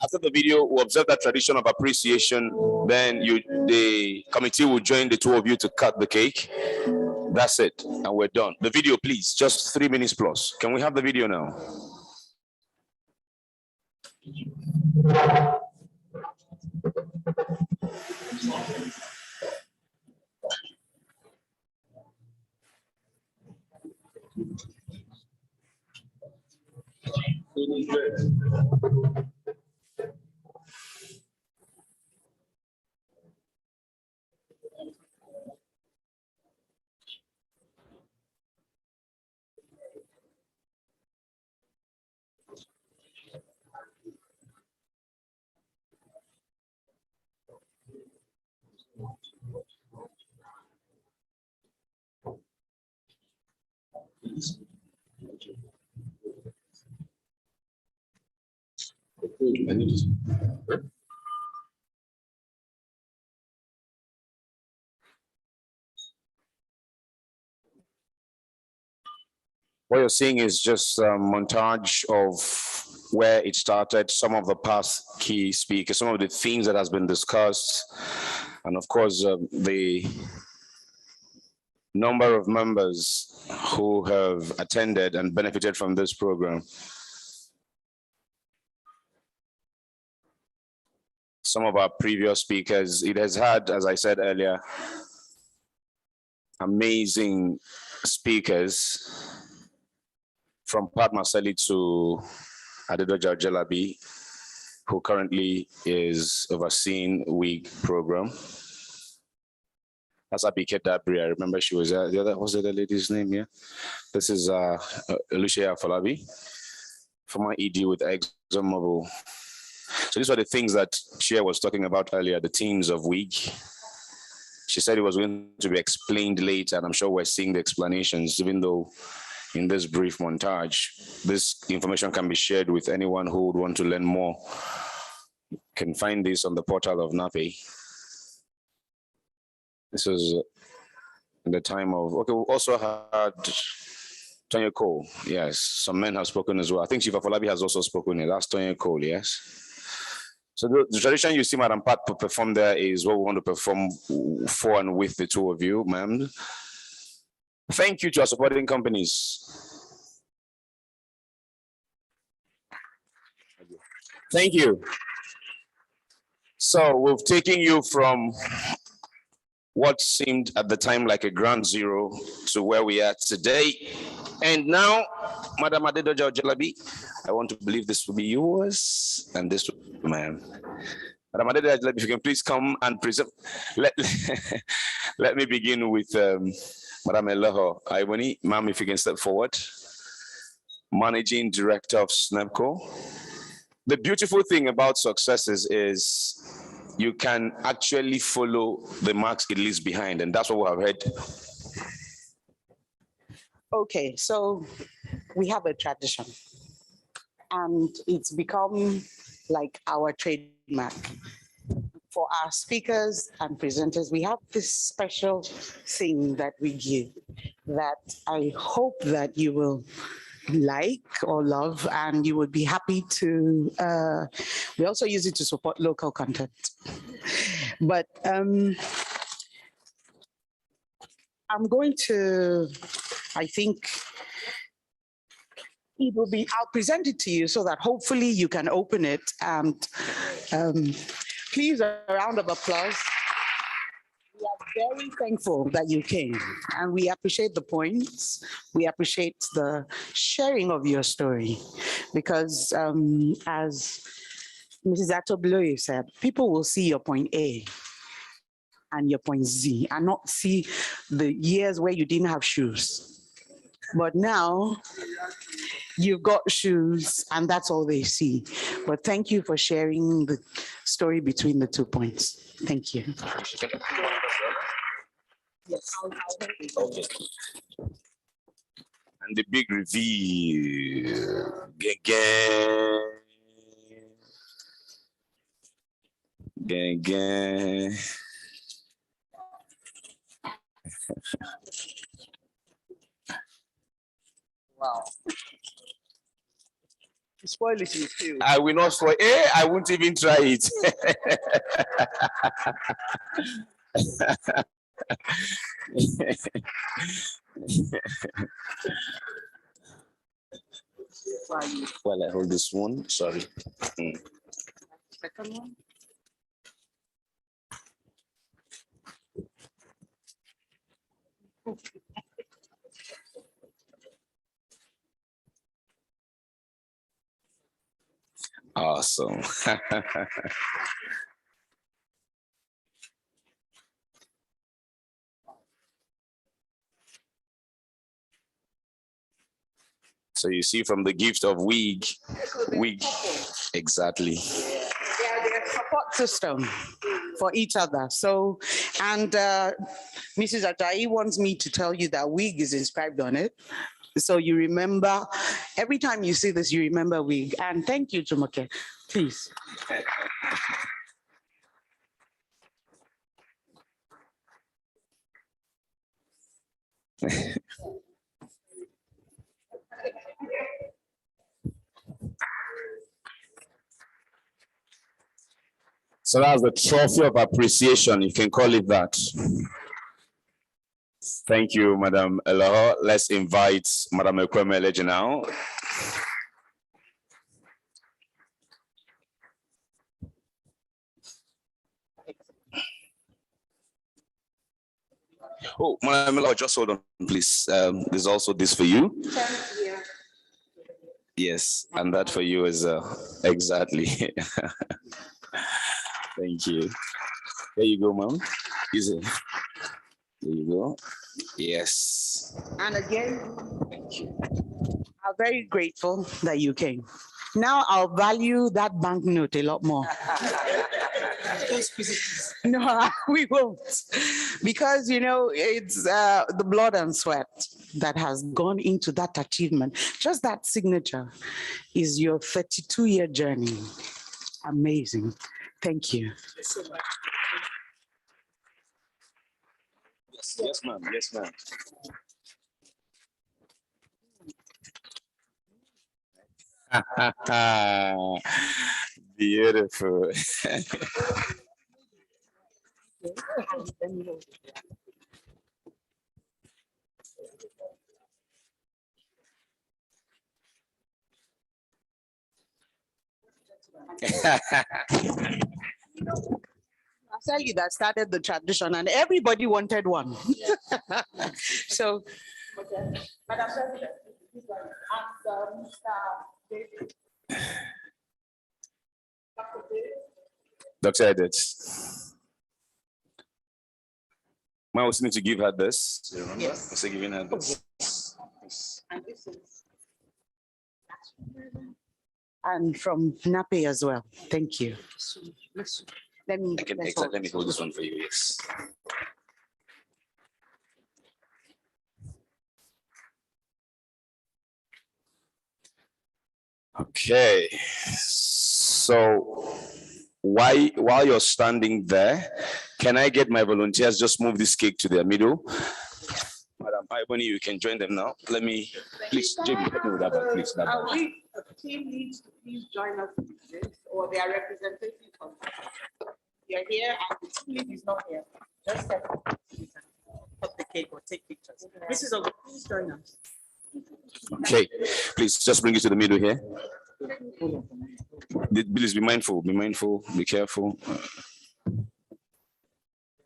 S2: after the video, we'll observe that tradition of appreciation. Then the committee will join the two of you to cut the cake. That's it, and we're done. The video, please, just 3 minutes plus. Can we have the video now? What you're seeing is just a montage of where it started, some of the past key speakers, some of the themes that has been discussed, and of course, the number of members who have attended and benefited from this program. Some of our previous speakers, it has had, as I said earlier, amazing speakers from Pat Maseli to Adedoja Jelabi, who currently is overseeing WiGE program. That's Abike Dabri. I remember she was the other, what's the other lady's name? Yeah. This is Lucia Afolabi, former ED with ExxonMobil. So these are the things that Shia was talking about earlier, the themes of WiGE. She said it was going to be explained later, and I'm sure we're seeing the explanations, even though in this brief montage, this information can be shared with anyone who would want to learn more. You can find this on the portal of NAPE. This was in the time of, okay, we also had Tonya Cole. Yes, some men have spoken as well. I think Chief Afolabi has also spoken here. That's Tonya Cole, yes. So the tradition you see Madam Pat perform there is what we want to perform for and with the two of you, ma'am. Thank you to our supporting companies. Thank you. So we've taken you from what seemed at the time like a ground zero to where we are today. And now, Madam Adedoja Jelabi, I want to believe this will be yours and this will be mine. Madam Adedoja Jelabi, if you can please come and present. Let me begin with Madam Elohor Aiboni. Ma'am, if you can step forward. Managing Director of SNEPCo. The beautiful thing about successes is you can actually follow the marks it leaves behind, and that's what we have heard.
S5: Okay, so we have a tradition, and it's become like our trademark. For our speakers and presenters, we have this special thing that we give that I hope that you will like or love, and you would be happy to, we also use it to support local content. But I'm going to, I think it will be, I'll present it to you so that hopefully you can open it, and please, a round of applause. We are very thankful that you came, and we appreciate the points. We appreciate the sharing of your story, because as Mrs. Atobloye said, people will see your point A and your point Z and not see the years where you didn't have shoes. But now you've got shoes, and that's all they see. But thank you for sharing the story between the 2 points. Thank you. Yes.
S2: Okay. And the big reveal. Gang, gang.
S3: Wow. Spoil it, you feel.
S2: I will not spoil. I won't even try it. Well, I hold this one. Sorry.
S3: Second one.
S2: Awesome. So you see from the gift of WiGE, exactly.
S4: Yeah, they're a support system for each other. So, and Mrs. Ajayi wants me to tell you that WiGE is inscribed on it. So you remember, every time you see this, you remember WiGE. And thank you, Jumoke. Please.
S2: So that's the trophy of appreciation. You can call it that. Thank you, Madam Elohor. Let's invite Madam Ekwueme Eleje now. Oh, Madam Elohor, just hold on, please. There's also this for you. Yes, and that for you is exactly. Thank you. There you go, ma'am. Easy. There you go. Yes.
S4: And again, I'm very grateful that you came. Now I'll value that banknote a lot more. No, we won't. Because, you know, it's the blood and sweat that has gone into that achievement. Just that signature is your 32-year journey. Amazing. Thank you.
S2: Yes, ma'am. Yes, ma'am. Beautiful.
S4: I'll tell you that started the tradition and everybody wanted one. So, Madam President,
S2: Dr. Edith. I also need to give her this. Yes. Also giving her this.
S4: And this is, and from NAPE as well. Thank you. Let me
S2: hold this one for you. Yes. Okay. So while you're standing there, can I get my volunteers just move this cake to their middle? Madam Aiboni, you can join them now. Let me, please, Jamie, help me with that one, please.
S4: The team needs to please join us with this, or their representatives from they're here and the team lead is not here. Just step up the cake or take pictures. Mrs. Ogo, please join us.
S2: Okay, please just bring it to the middle here. Please be mindful, be careful.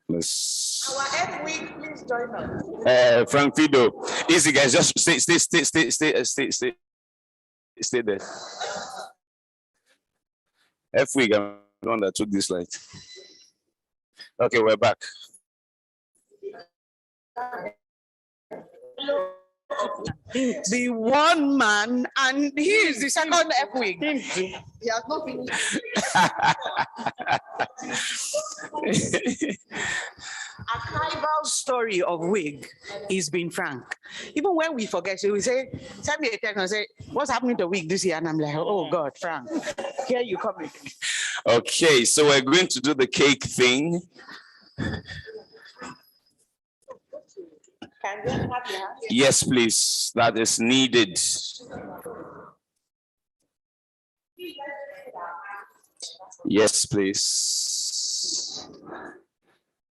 S2: Let's.
S4: Our end week, please join us.
S2: Frank Fido, easy guys, just stay there. F-week, I'm the one that took this light. Okay, we're back.
S4: The one man, and he is the second F-wing. He has not been. Archival story of WiGE is being frank. Even when we forget, so we say, send me a text and say, what's happening to WiGE this year? And I'm like, oh God, Frank, here you come again.
S2: Okay, so we're going to do the cake thing. Yes, please. That is needed. Yes, please.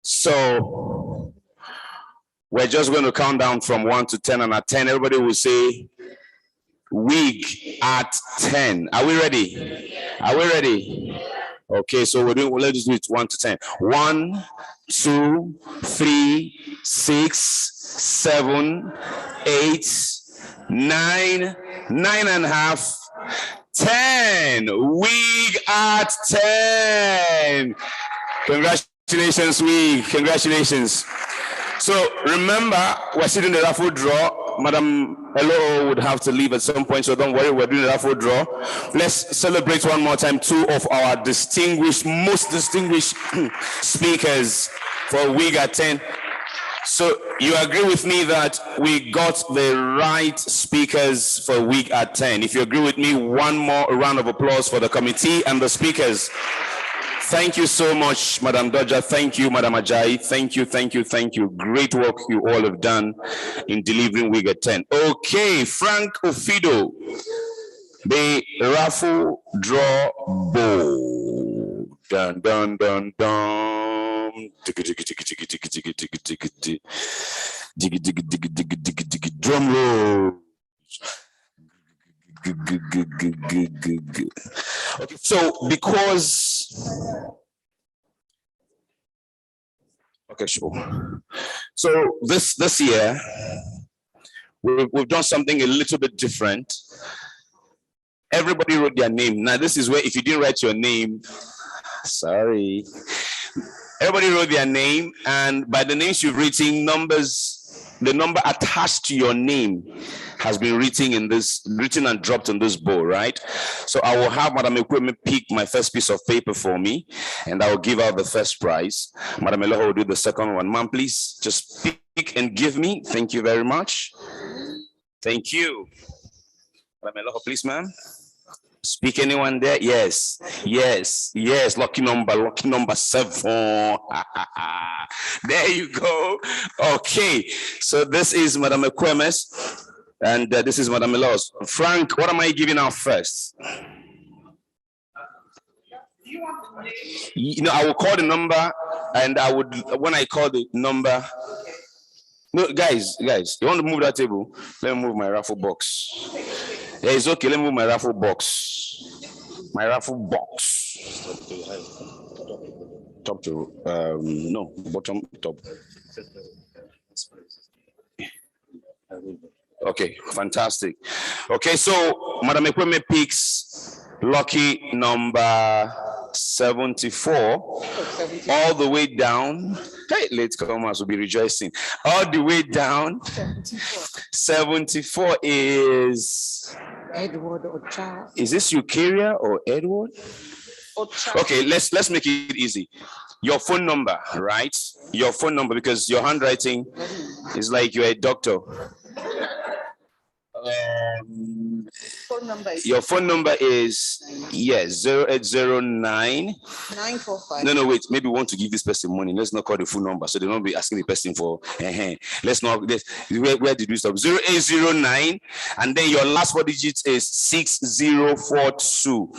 S2: So we're just going to count down from 1 to 10, and at 10, everybody will say WiGE at 10. Are we ready? Are we ready? Okay, so let's do it 1 to 10. 1, 2, 3, 6, 7, 8, 9, 9.5, 10. WiGE at 10. Congratulations, WiGE. Congratulations. So remember, we're sitting in the raffle draw. Madam Elohor would have to leave at some point, so don't worry, we're doing the raffle draw. Let's celebrate one more time 2 of our distinguished, most distinguished speakers for WiGE at 10. So you agree with me that we got the right speakers for WiGE at 10. If you agree with me, one more round of applause for the committee and the speakers. Thank you so much, Madam Doja. Thank you, Madam Ajayi. Thank you, thank you, thank you. Great work you all have done in delivering WiGE at 10. Okay, Frank Ofido, the raffle draw bowl. Dun, dun, dun, dun. Drum roll. Okay, so okay, sure. So this year we've done something a little bit different. Everybody wrote their name. Now this is where if you didn't write your name, sorry. Everybody wrote their name, and by the names you've written, the number attached to your name has been written and dropped in this bowl, right? So I will have Madam Ekwueme pick my first piece of paper for me, and I will give out the first prize. Madam Elohor will do the second one. Ma'am, please just pick and give me. Thank you very much. Thank you. Madam Elohor, please, ma'am. Speak anyone there? Yes, yes, yes. Lucky number 7. There you go. Okay, so this is Madam Ekwueme's, and this is Madam Elohor's. Frank, what am I giving out first? You know, I will call the number, and when I call the number. No, guys, you want to move that table? Let me move my raffle box. Yeah, it's okay. Let me move my raffle box. My raffle box. Top to no, bottom top. Okay, fantastic. Okay, so Madam Ekwueme picks lucky number 74, all the way down. Hey, late comers will be rejoicing. All the way down. 74 is
S11: Edward Ocha.
S2: Is this Eukarya or Edward?
S11: Ocha.
S2: Okay, let's make it easy. Your phone number, right? Your phone number, because your handwriting is like you're a doctor.
S11: Phone number is
S2: your phone number is 0809
S11: 945.
S2: No, wait. Maybe we want to give this person money. Let's not call the phone number, so they don't be asking the person for. Let's not. Where did we stop? 0809, and then your last 4 digits is 6042.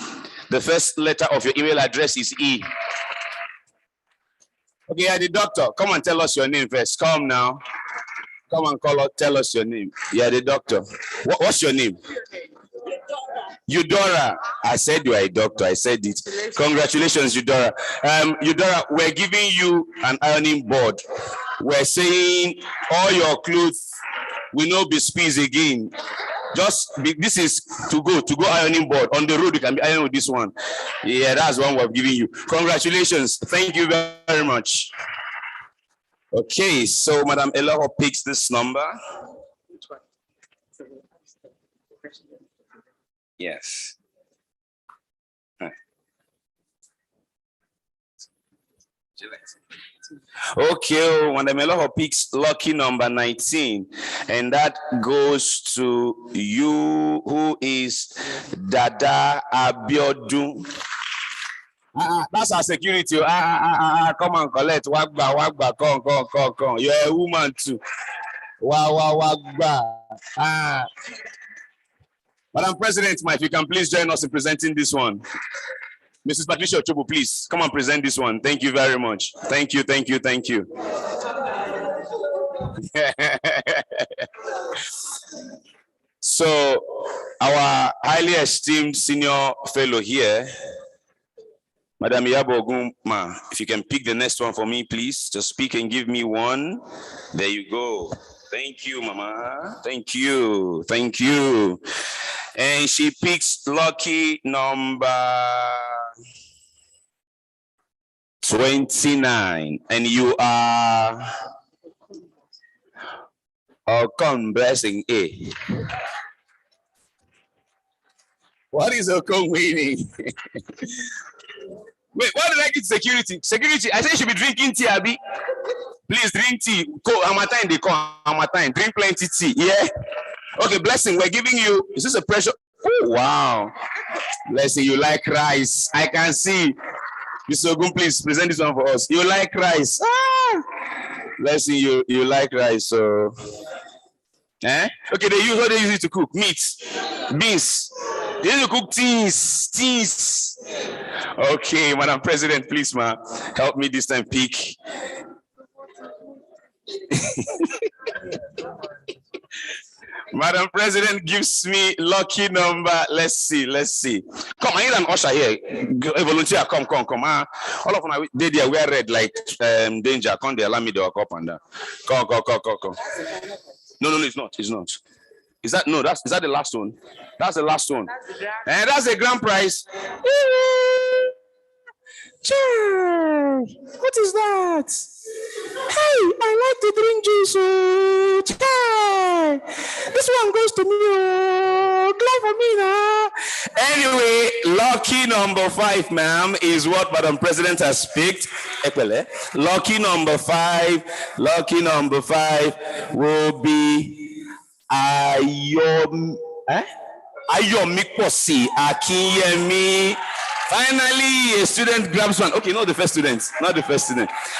S2: The first letter of your email address is E. Okay, yeah, the doctor. Come and tell us your name first. Come now. Come and tell us your name. Yeah, the doctor. What's your name? Eudora. I said you are a doctor. I said it. Congratulations, Eudora. Eudora, we're giving you an ironing board. We're saying all your clothes will not be squeezed again. This is to go ironing board. On the road, you can be ironing with this one. Yeah, that's one we're giving you. Congratulations. Thank you very much. Okay, so Madam Elohor picks this number. Yes. Okay, Madam Elohor picks lucky number 19, and that goes to you, who is Dada Abiodun. That's our security. Come and collect. Wagba, come. You're a woman too. Wagba. Madam President, if you can please join us in presenting this one. Mrs. Patricia Ochobu, please come and present this one. Thank you very much. Thank you. So, our highly esteemed senior fellow here, Madam Iyabo Ogunma, if you can pick the next one for me, please. Just speak and give me one. There you go. Thank you, Mama. Thank you. And she picks lucky number 29. And you are Okon Blessing A. What is Okon winning? Wait, why did I get security? Security, I said you should be drinking tea, Abi. Please drink tea. Hamatan, they come. Hamatan, drink plenty tea. Yeah. Okay, Blessing, we're giving you. Is this a pressure? Oh, wow. Blessing, you like rice. I can see. Mr. Ogun, please present this one for us. You like rice. Blessing, you like rice. So, okay, what they use it to cook? Meat, beans. They use to cook teas. Okay, Madam President, please, ma, help me this time pick. Madam President gives me lucky number. Let's see. Come, I need an usher here. A volunteer, come. All of them, they wear red like danger. Come, they allow me to walk up and down. Come. No, it's not. Is that the last one? That's the last one. And that's the grand prize. What is that? Hey, I like to drink juice. This one goes to me. Glad for me now. Anyway, lucky number 5, ma'am, is what Madam President has picked. Lucky number 5 will be Ayomikosi Akinyemi. Finally, a student grabs one. Okay, not the first student.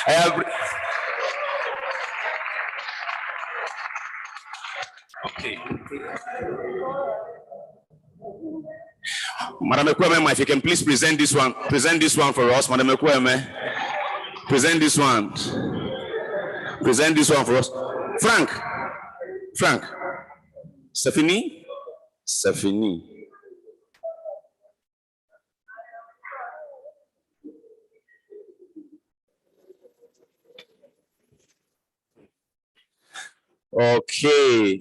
S2: I have. Okay. Madam Ekwueme, if you can please present this one for us. Madam Ekwueme, present this one for us. Frank. Stephanie. Okay.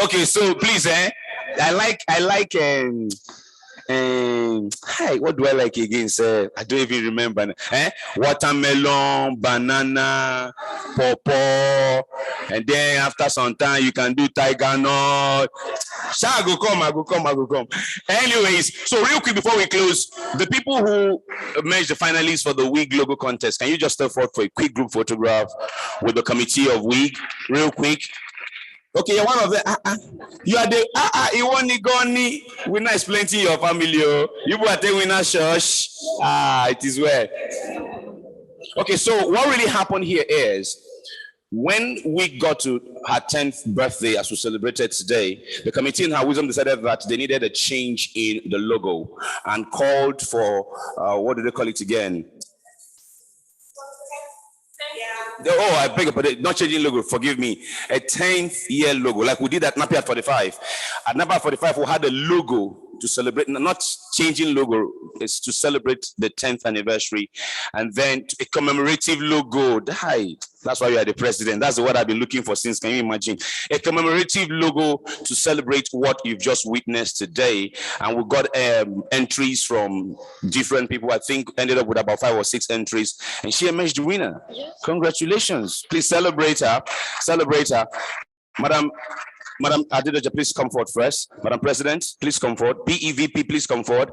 S2: Okay, so please, I like hi, what do I like again, sir? I don't even remember. Watermelon, banana, pawpaw, and then after some time you can do tiger nut. I go come. Anyways, so real quick before we close, the people who emerged the finalists for the WiGE logo contest, can you just step forward for a quick group photograph with the committee of WiGE, real quick? Okay, you're one of them. You are the you want Nigoni. We're not explaining your family. You are the winner, church. It is well. Okay, so what really happened here is when we got to her 10th birthday, as we celebrated today, the committee in her wisdom decided that they needed a change in the logo and called for what do they call it again? Oh, I beg your pardon, not changing logo, forgive me. A 10th year logo, like we did at NAPE at 45. At NAPE at 45, we had a logo to celebrate, not changing logo, it's to celebrate the 10th anniversary. And then a commemorative logo. That's why you are the president. That's the word I've been looking for since, can you imagine? A commemorative logo to celebrate what you've just witnessed today. And we got entries from different people. I think ended up with about 5 or 6 entries. And she emerged the winner. Yes. Congratulations. Please celebrate her. Madam Adedoja, please come forward first. Madam President, please come forward. PEVP, please come forward.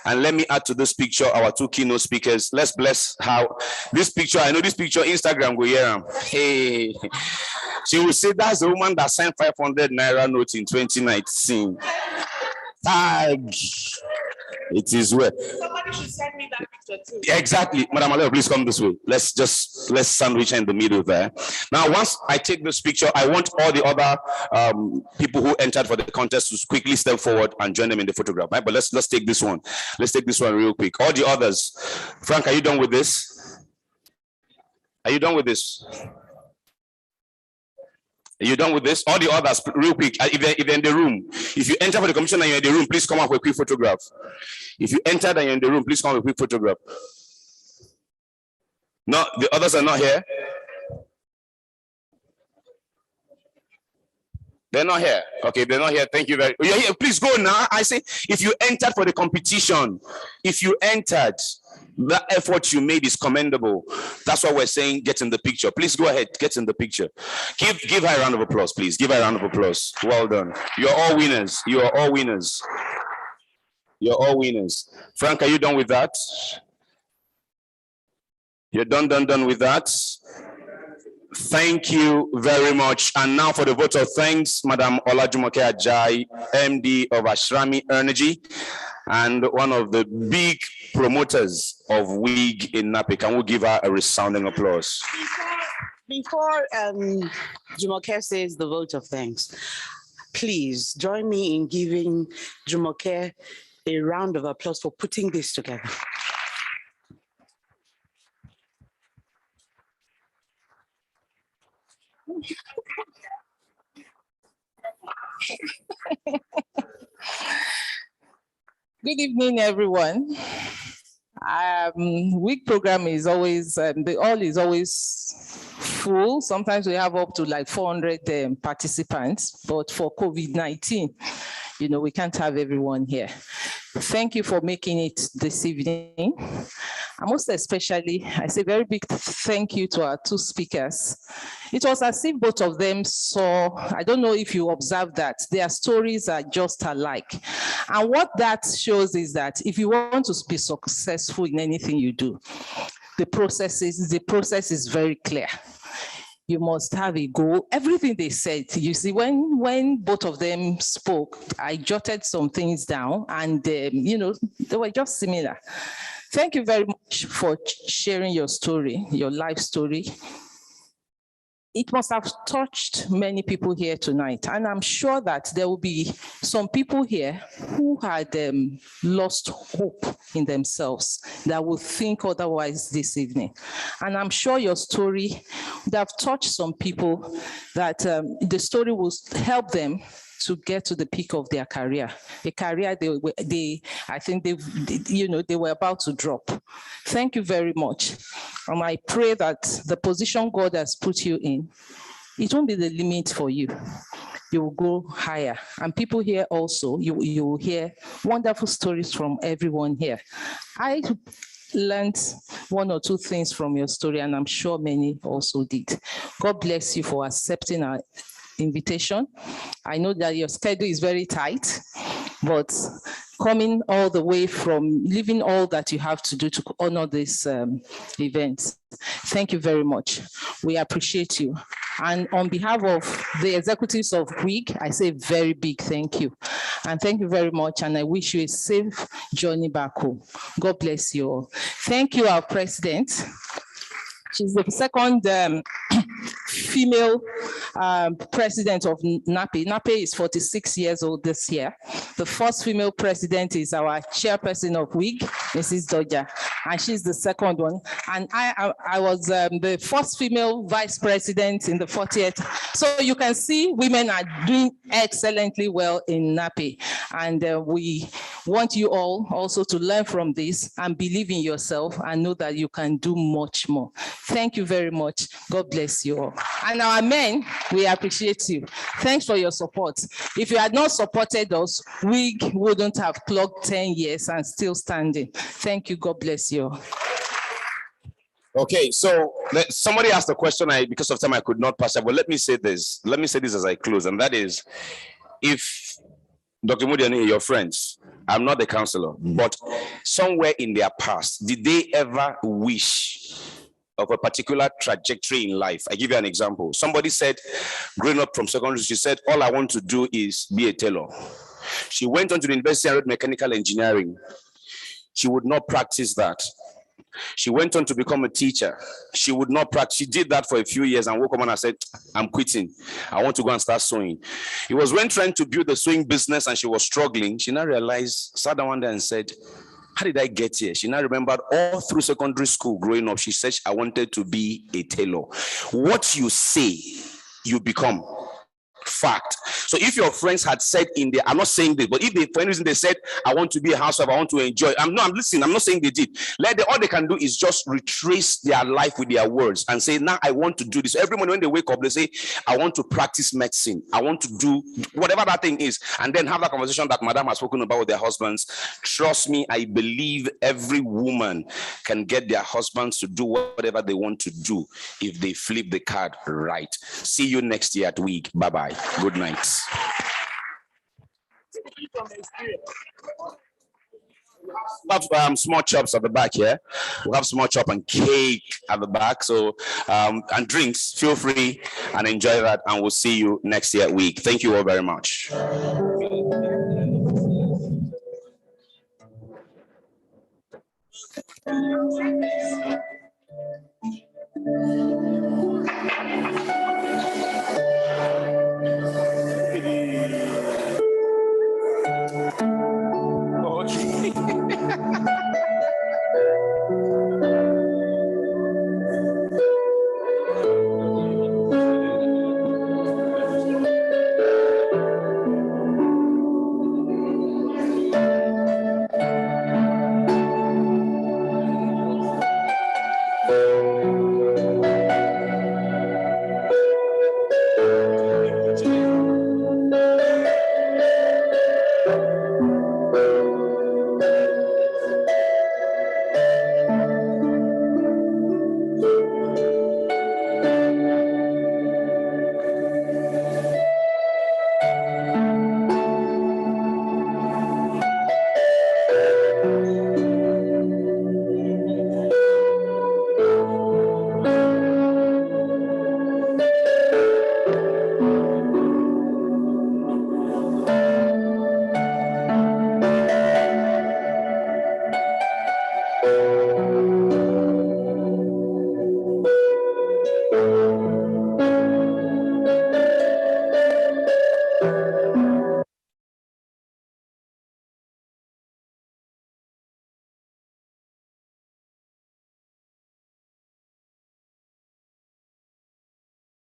S2: And let me add to this picture our 2 keynote speakers. Let's bless how this picture, I know this picture, Instagram go here. Hey, she will say that's the woman that signed 500 Naira note in 2019. Tag. It is well.
S6: Somebody should send me that picture too.
S2: Exactly. Madam Aleo, please come this way. Let's sandwich in the middle there. Now, once I take this picture, I want all the other people who entered for the contest to quickly step forward and join them in the photograph. Right? But let's take this one. Let's take this one real quick. All the others. Frank, are you done with this? Are you done with this? Are you done with this? All the others, real quick, if they're in the room, if you enter for the commission and you're in the room, please come up with a quick photograph. If you entered and you're in the room, please come up with a quick photograph. No, the others are not here. They're not here. Okay, they're not here. Thank you very much. Yeah, please go now. I say, if you entered for the competition, if you entered, the effort you made is commendable. That's why we're saying get in the picture. Please go ahead, get in the picture. Give her a round of applause, please. Give her a round of applause. Well done. You're all winners. You are all winners. You're all winners. Frank, are you done with that? You're done with that? Thank you very much. And now for the vote of thanks, Madam Olajumoke Ajayi, MD of Ashrami Energy, and one of the big promoters of WiGE in NAPE. Can we give her a resounding applause?
S5: Before Jumoke says the vote of thanks, please join me in giving Jumoke a round of applause for putting this together.
S14: Good evening, everyone. WiGE program is always, the hall is always full. Sometimes we have up to like 400 participants, but for COVID-19, you know, we can't have everyone here. Thank you for making it this evening. And most especially, I say very big thank you to our two speakers. It was as if both of them saw, I don't know if you observed that, their stories are just alike. And what that shows is that if you want to be successful in anything you do, the process is very clear. You must have a goal. Everything they said, you see, when both of them spoke, I jotted some things down and, you know, they were just similar. Thank you very much for sharing your story, your life story. It must have touched many people here tonight. And I'm sure that there will be some people here who had lost hope in themselves that will think otherwise this evening. And I'm sure your story would have touched some people that the story will help them to get to the peak of their career, a career I think they were about to drop. Thank you very much. And I pray that the position God has put you in, it won't be the limit for you. You will go higher. And people here also, you will hear wonderful stories from everyone here. I learned one or two things from your story, and I'm sure many also did. God bless you for accepting our invitation. I know that your schedule is very tight, but coming all the way from leaving all that you have to do to honor this event. Thank you very much. We appreciate you. And on behalf of the executives of WiGE, I say very big thank you. And thank you very much. And I wish you a safe journey back home. God bless you all. Thank you, our president. She's the second female president of NAPE. NAPE is 46 years old this year. The first female president is our chairperson of WiGE, Mrs. Doja, and she's the second one. And I was the first female vice president in the 40th. So you can see women are doing excellently well in NAPE. And we want you all also to learn from this and believe in yourself and know that you can do much more. Thank you very much. God bless you all. And our men, we appreciate you. Thanks for your support. If you had not supported us, we wouldn't have clocked 10 years and still standing. Thank you. God bless you.
S2: Okay, so somebody asked a question. Because of time, I could not pass it. But let me say this. Let me say this as I close, and that is, if Dr. Mudiani, your friends, I'm not the counselor, but somewhere in their past, did they ever wish of a particular trajectory in life? I give you an example. Somebody said, growing up from secondary, she said, all I want to do is be a tailor. She went on to the university and read mechanical engineering. She would not practice that. She went on to become a teacher. She would not practice. She did that for a few years and woke up and I said, I'm quitting. I want to go and start sewing. It was when trying to build the sewing business and she was struggling, she now realized, sat down one day and said, how did I get here? She now remembered all through secondary school growing up. She said, I wanted to be a tailor. What you say, you become. Fact. So if your friends had said I'm not saying this, but if they, for any reason they said, I want to be a housewife, I want to enjoy, I'm listening, I'm not saying they did. All they can do is just retrace their life with their words and say, now I want to do this. Every morning when they wake up, they say, I want to practice medicine. I want to do whatever that thing is. And then have that conversation that Madam has spoken about with their husbands. Trust me, I believe every woman can get their husbands to do whatever they want to do if they flip the card right. See you next year at WiGE. Bye-bye. Good night. We have small chops at the back here. We have small chop and cake at the back. So, and drinks, feel free and enjoy that. And we'll see you next year at WiGE. Thank you all very much.